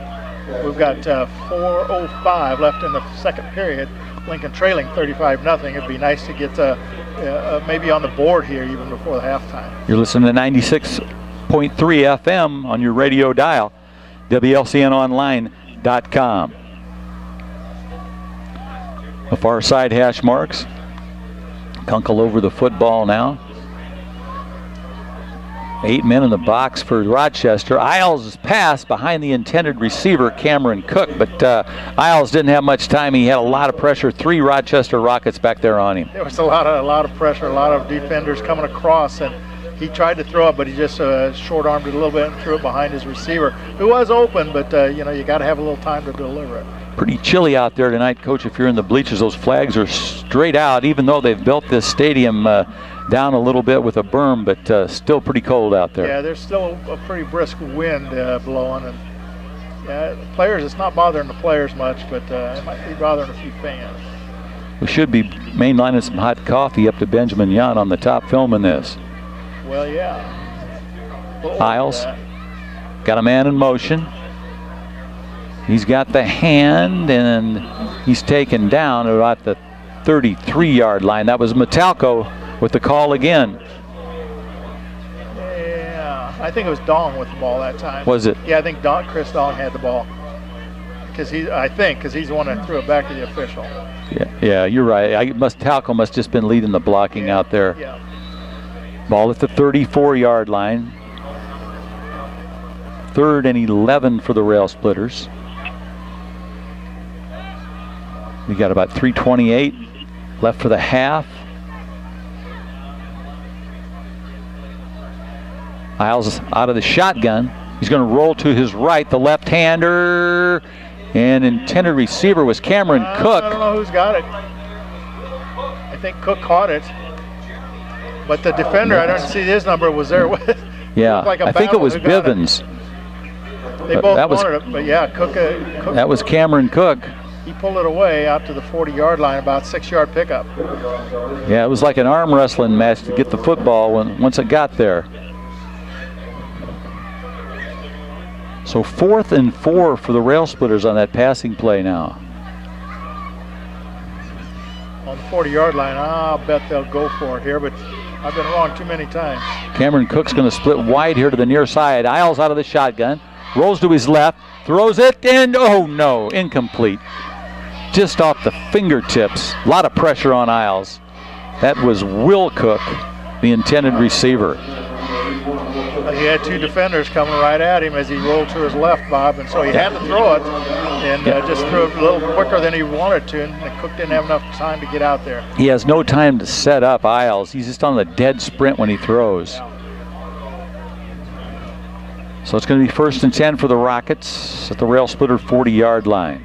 We've got 4:05 left in the second period. Lincoln trailing 35-0. It'd be nice to get maybe on the board here even before the halftime. You're listening to 96.3 FM on your radio dial, WLCNonline.com. The far side hash marks. Kunkel over the football now. 8 men in the box for Rochester. Isles' pass behind the intended receiver, Cameron Cook, but Isles didn't have much time. He had a lot of pressure. 3 Rochester Rockets back there on him. There was a lot of pressure, a lot of defenders coming across, and he tried to throw it, but he just short-armed it a little bit and threw it behind his receiver, who was open, but you got to have a little time to deliver it. Pretty chilly out there tonight, Coach. If you're in the bleachers, those flags are straight out, even though they've built this stadium down a little bit with a berm, but still pretty cold out there. Yeah, there's still a pretty brisk wind blowing, and players, it's not bothering the players much, but it might be bothering a few fans. We should be mainlining some hot coffee up to Benjamin Yan on the top filming this. Well, yeah. Isles got a man in motion. He's got the hand, and he's taken down about the 33-yard line. That was Metalco with the call again. Yeah, I think it was Dong with the ball that time. Was it? Yeah, I think Chris Dong had the ball. I think because he's the one that threw it back to the official. Yeah, you're right. Talco must just been leading the blocking out there. Yeah. Ball at the 34-yard line. 3rd and 11 for the Rail Splitters. We got about 3:28 left for the half. Isles out of the shotgun. He's going to roll to his right, the left-hander, and intended receiver was Cameron Cook. I don't know who's got it. I think Cook caught it, but the defender, I don't see his number, was there with. Yeah, like I think it was Bivens. They both wanted it, but yeah, Cook. That was Cameron Cook. He pulled it away out to the 40-yard line, about 6-yard pickup. Yeah, it was like an arm wrestling match to get the football once it got there. So 4th and 4 for the Rail Splitters on that passing play now. On the 40-yard line, I'll bet they'll go for it here, but I've been wrong too many times. Cameron Cook's going to split wide here to the near side. Isles out of the shotgun, rolls to his left, throws it, and oh no, incomplete. Just off the fingertips. A lot of pressure on Isles. That was Will Cook, the intended receiver. He had 2 defenders coming right at him as he rolled to his left, Bob, and so he had to throw it, and just threw it a little quicker than he wanted to, and Cook didn't have enough time to get out there. He has no time to set up Isles. He's just on the dead sprint when he throws. So it's going to be 1st and 10 for the Rockets at the Rail Splitter 40-yard line.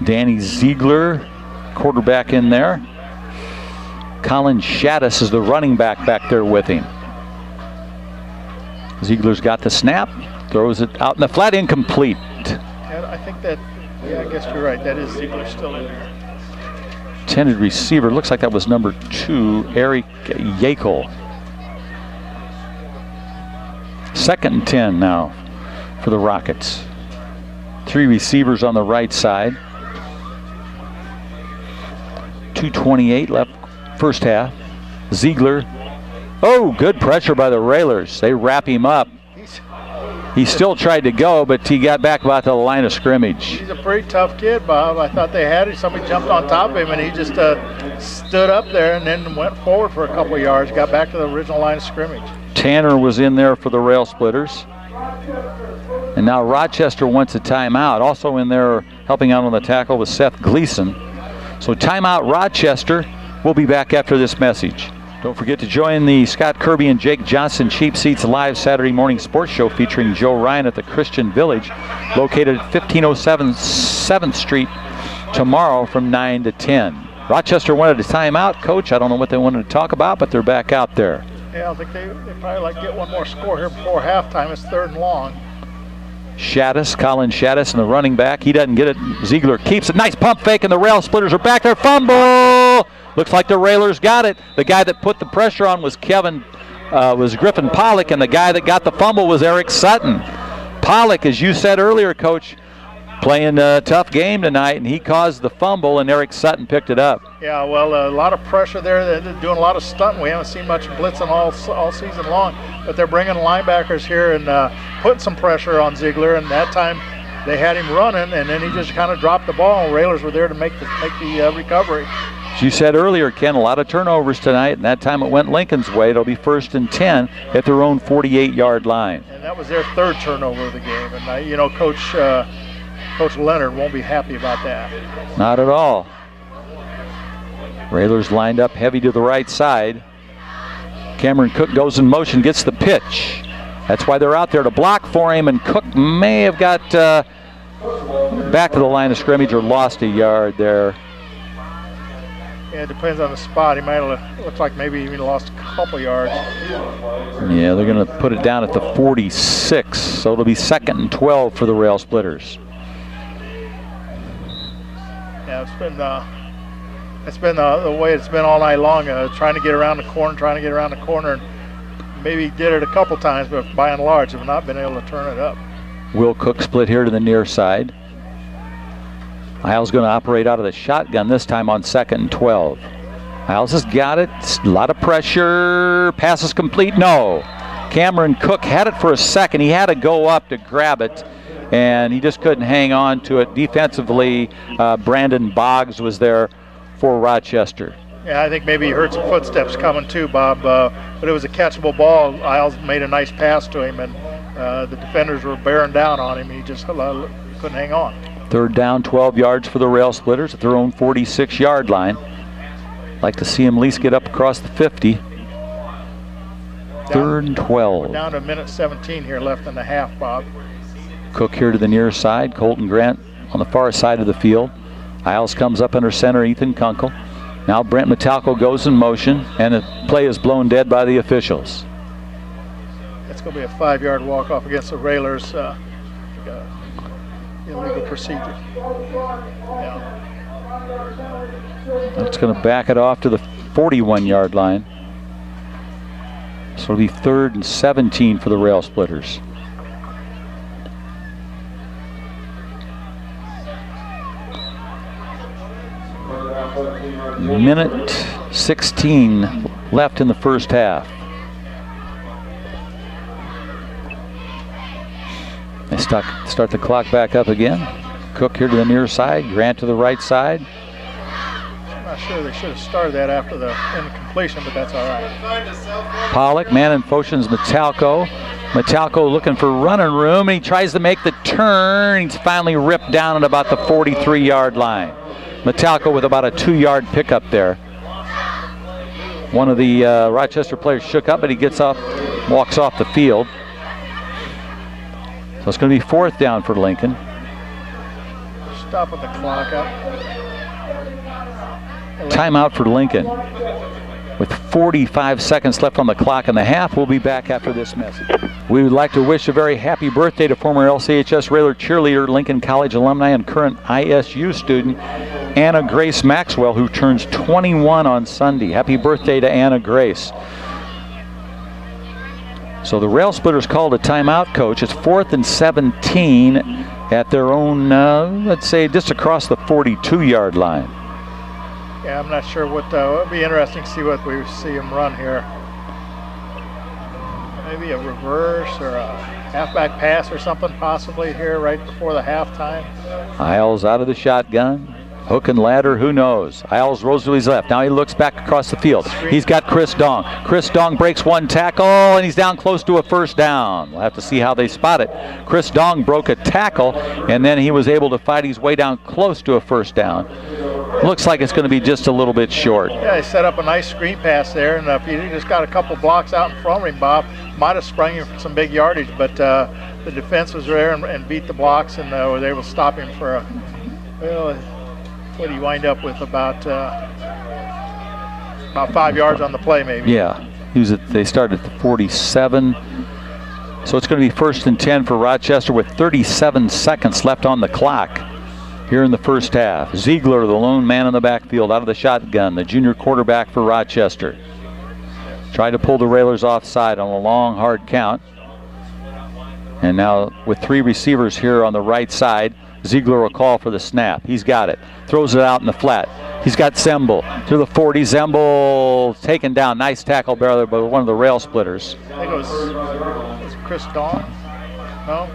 Danny Ziegler, quarterback in there. Colin Shaddis is the running back there with him. Ziegler's got the snap, throws it out in the flat, incomplete. Yeah, I think that, I guess you're right. That is Ziegler still in there. Intended receiver, looks like that was number 2, Eric Yakel. 2nd and 10 now for the Rockets. 3 receivers on the right side. 2:28 left first half. Ziegler. Oh, good pressure by the Railers. They wrap him up. He still tried to go, but he got back about to the line of scrimmage. He's a pretty tough kid, Bob. I thought they had it. Somebody jumped on top of him, and he just stood up there and then went forward for a couple of yards, got back to the original line of scrimmage. Tanner was in there for the Rail Splitters. And now Rochester wants a timeout. Also in there helping out on the tackle was Seth Gleason. So timeout Rochester. We'll be back after this message. Don't forget to join the Scott Kirby and Jake Johnson Cheap Seats live Saturday morning sports show featuring Joe Ryan at the Christian Village, located at 1507 7th Street, tomorrow from 9 to 10. Rochester wanted a timeout. Coach, I don't know what they wanted to talk about, but they're back out there. Yeah, I think they probably like to get one more score here before halftime. It's 3rd and long. Colin Shaddis, and the running back. He doesn't get it. Ziegler keeps it. Nice pump fake, and the Rail Splitters are back there. Fumble! Looks like the Railers got it. The guy that put the pressure on was Griffin Pollock, and the guy that got the fumble was Eric Sutton. Pollock, as you said earlier, Coach, playing a tough game tonight, and he caused the fumble, and Eric Sutton picked it up. Yeah, well, a lot of pressure there. They're doing a lot of stunting. We haven't seen much blitzing all season long, but they're bringing linebackers here and putting some pressure on Ziegler, and that time they had him running, and then he just kind of dropped the ball, and Railers were there to make the recovery. As you said earlier, Ken, a lot of turnovers tonight, and that time it went Lincoln's way. It'll be 1st and 10 at their own 48-yard line. And that was their 3rd turnover of the game, and Coach Leonard won't be happy about that. Not at all. Railers lined up heavy to the right side. Cameron Cook goes in motion, gets the pitch. That's why they're out there to block for him, and Cook may have got back to the line of scrimmage or lost a yard there. Yeah, it depends on the spot. He might have looked like maybe even lost a couple yards. Yeah, they're going to put it down at the 46, so it'll be 2nd and 12 for the Rail Splitters. Yeah, it's been the way it's been all night long, trying to get around the corner, and maybe did it a couple times, but by and large have not been able to turn it up. Will Cook split here to the near side. Isles going to operate out of the shotgun this time on 2nd and 12. Isles has got it. A lot of pressure. Pass is complete. No. Cameron Cook had it for a second. He had to go up to grab it, and he just couldn't hang on to it. Defensively, Brandon Boggs was there for Rochester. Yeah, I think maybe he heard some footsteps coming too, Bob, but it was a catchable ball. Isles made a nice pass to him, and the defenders were bearing down on him. He just couldn't hang on. Third down, 12 yards for the Rail Splitters at their own 46-yard line. Like to see him at least get up across the 50. Third and 12. We're down to a minute 17 here left in the half, Bob. Cook here to the near side. Colton Grant on the far side of the field. Isles comes up under center, Ethan Kunkel. Now Brent Metalco goes in motion, and the play is blown dead by the officials. It's going to be a 5-yard walk-off against the Railers. Illegal procedure. Yeah. That's going to back it off to the 41-yard line. So it'll be 3rd and 17 for the Rail Splitters. Minute 16 left in the first half. They start the clock back up again. Cook here to the near side, Grant to the right side. I'm not sure they should have started that after the incompletion, but that's all right. Pollock, man in motion's Metalco. Metalco looking for running room, and he tries to make the turn. He's finally ripped down at about the 43-yard line. Metalco with about a 2-yard pickup there. One of the Rochester players shook up, but he gets up, walks off the field. So it's going to be 4th down for Lincoln. Stop with the clock up. Timeout for Lincoln. With 45 seconds left on the clock in the half, we'll be back after this message. We would like to wish a very happy birthday to former LCHS Railer cheerleader, Lincoln College alumni, and current ISU student, Anna Grace Maxwell, who turns 21 on Sunday. Happy birthday to Anna Grace. So the Rail Splitters called a timeout, Coach. It's 4th and 17 at their own, let's say, just across the 42-yard line. Yeah, I'm not sure what, it'll be interesting to see what we see him run here. Maybe a reverse or a halfback pass or something possibly here right before the halftime. Isles out of the shotgun. Hook and ladder, who knows? Isles rolls to his left. Now he looks back across the field. He's got Chris Dong. Chris Dong breaks one tackle, and he's down close to a first down. We'll have to see how they spot it. Chris Dong broke a tackle, and then he was able to fight his way down close to a first down. Looks like it's going to be just a little bit short. Yeah, he set up a nice screen pass there, and if he just got a couple blocks out in front of him, Bob, might have sprung him for some big yardage, but the defense was there and beat the blocks and was able to stop him for a, well, what do you wind up with, about 5 yards on the play maybe. Yeah, they started at the 47. So it's going to be 1st and 10 for Rochester with 37 seconds left on the clock here in the first half. Ziegler, the lone man in the backfield, out of the shotgun, the junior quarterback for Rochester. Tried to pull the Railers offside on a long, hard count. And now with 3 receivers here on the right side, Ziegler will call for the snap. He's got it. Throws it out in the flat. He's got Zembel to the 40. Zembel taken down. Nice tackle there by one of the Rail Splitters. I think it was Chris Dong? No?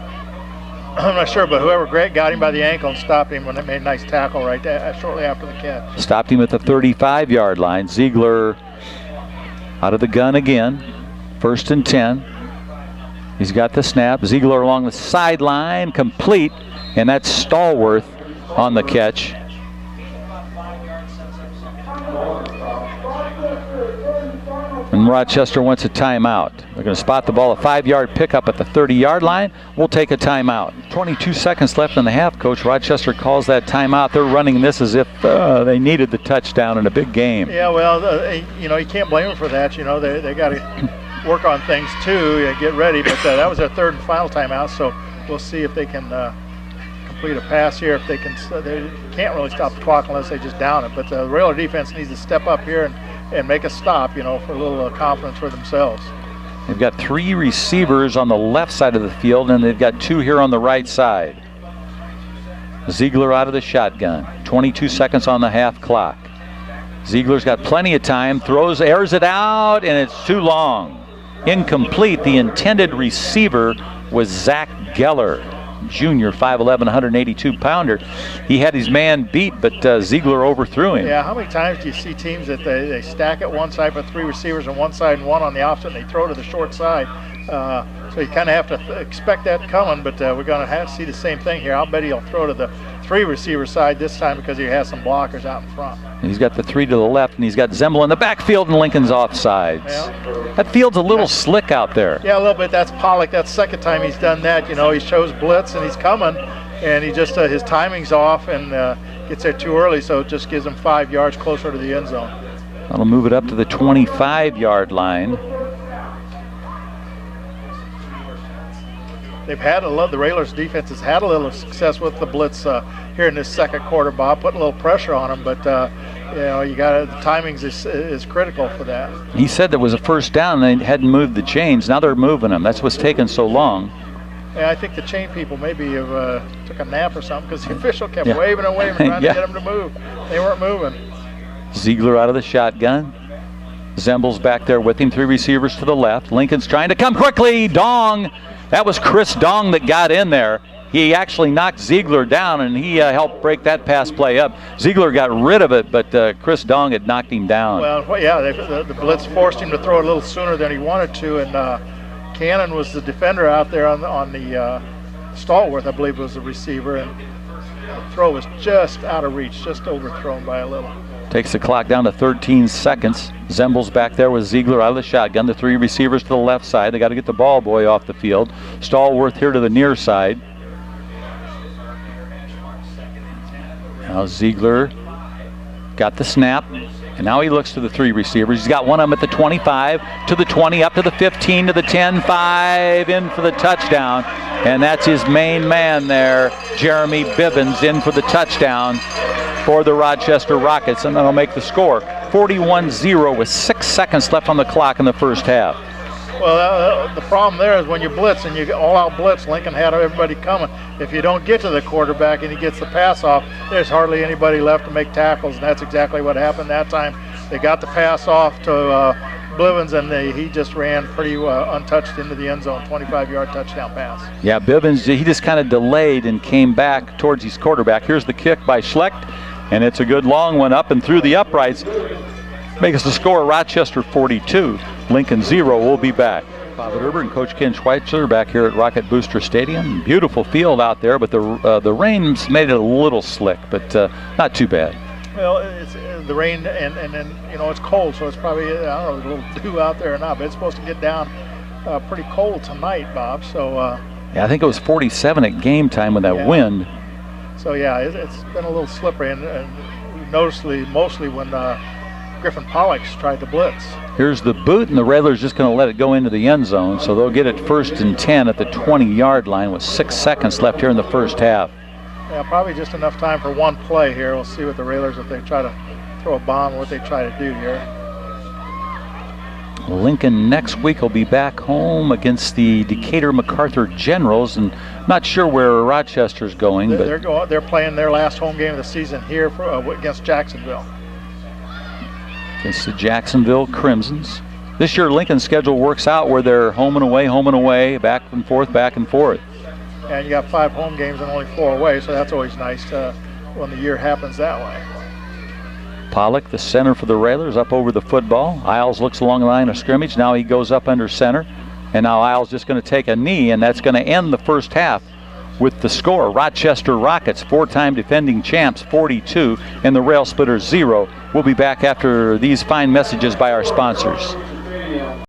I'm not sure, but whoever got him by the ankle and stopped him when it made a nice tackle right there shortly after the catch. Stopped him at the 35-yard line. Ziegler out of the gun again. 1st and 10. He's got the snap. Ziegler along the sideline, complete, and that's Stallworth on the catch. And Rochester wants a timeout. They're going to spot the ball, a 5-yard pickup at the 30-yard line. We'll take a timeout. 22 seconds left in the half, Coach. Rochester calls that timeout. They're running this as if they needed the touchdown in a big game. Yeah, well, you can't blame them for that. They got to work on things too, get ready. But that was their 3rd and final timeout, so we'll see if they can complete a pass here. If they can't really stop the clock unless they just down it. But the Railer defense needs to step up here and make a stop, for a little confidence for themselves. They've got 3 receivers on the left side of the field, and they've got 2 here on the right side. Ziegler out of the shotgun. 22 seconds on the half clock. Ziegler's got plenty of time, airs it out, and it's too long. Incomplete. The intended receiver was Zach Geller. junior, 5'11", 182-pounder. He had his man beat, but Ziegler overthrew him. Yeah, how many times do you see teams that they stack it one side with 3 receivers on one side and 1 on the opposite, and they throw to the short side? So you kind of have to expect that coming, but we're going to see the same thing here. I'll bet he'll throw to the 3 receiver side this time because he has some blockers out in front. And he's got the 3 to the left, and he's got Zembel in the backfield, and Lincoln's offsides. Yeah. That field's a little slick out there. Yeah, a little bit. That's Pollock. That's the second time he's done that. You know, he shows blitz, and he's coming, and he just his timing's off and gets there too early, so it just gives him 5 yards closer to the end zone. That'll move it up to the 25-yard line. They've had the Railers defense has had a little success with the blitz here in this second quarter, Bob, putting a little pressure on them, but you know, the timings is critical for that. He said there was a first down and they hadn't moved the chains. Now they're moving them. That's what's taken so long. Yeah, I think the chain people maybe have took a nap or something because the official kept waving and waving, trying to get them to move. They weren't moving. Ziegler out of the shotgun. Zembel's back there with him. 3 receivers to the left. Lincoln's trying to come quickly. Dong. That was Chris Dong that got in there. He actually knocked Ziegler down, and he helped break that pass play up. Ziegler got rid of it, but Chris Dong had knocked him down. Well, yeah, the blitz forced him to throw it a little sooner than he wanted to, and Cannon was the defender out there on the Stallworth, I believe, was the receiver, and the throw was just out of reach, just overthrown by a little. Takes the clock down to 13 seconds. Zembel's back there with Ziegler out of the shotgun. The 3 receivers to the left side. They got to get the ball boy off the field. Stallworth here to the near side. Now Ziegler got the snap, and now he looks to the 3 receivers. He's got one of them at the 25, to the 20, up to the 15, to the 10, 5, in for the touchdown. And that's his main man there, Jeremy Bibbins, in for the touchdown for the Rochester Rockets, and that'll make the score 41-0 with 6 seconds left on the clock in the first half. Well, the problem there is when you blitz and you get all-out blitz, Lincoln had everybody coming. If you don't get to the quarterback and he gets the pass off, there's hardly anybody left to make tackles, and that's exactly what happened that time. They got the pass off to Blivens, and he just ran pretty untouched into the end zone, 25-yard touchdown pass. Yeah, Bivens, he just kind of delayed and came back towards his quarterback. Here's the kick by Schlecht, and it's a good long one up and through the uprights. Makes the score Rochester 42, Lincoln 0. We'll be back. Bob Verderbrer and Coach Ken Schweitzer back here at Rocket Booster Stadium. Beautiful field out there, but the rain's made it a little slick, but not too bad. Well, it's the rain, and then, you know, it's cold, so it's probably, I don't know, a little dew out there or not, but it's supposed to get down pretty cold tonight, Bob. So yeah, I think it was 47 at game time with that wind. So yeah, it's been a little slippery, and mostly when Griffin Pollocks tried to blitz. Here's the boot, and the Railers just going to let it go into the end zone, so they'll get it 1st and 10 at the 20-yard line with 6 seconds left here in the first half. Yeah, probably just enough time for one play here. We'll see what the Railers, if they try to throw a bomb, what they try to do here. Lincoln next week will be back home against the Decatur MacArthur Generals, and not sure where Rochester's going. They're playing their last home game of the season here against Jacksonville. Against the Jacksonville Crimsons. This year Lincoln's schedule works out where they're home and away, back and forth. And you got 5 home games and only 4 away, so that's always nice when the year happens that way. Pollock, the center for the Railers, up over the football. Isles looks along the line of scrimmage. Now he goes up under center. And now Isles just going to take a knee, and that's going to end the first half with the score. Rochester Rockets, 4-time defending champs, 42, and the Rail Splitters 0. We'll be back after these fine messages by our sponsors.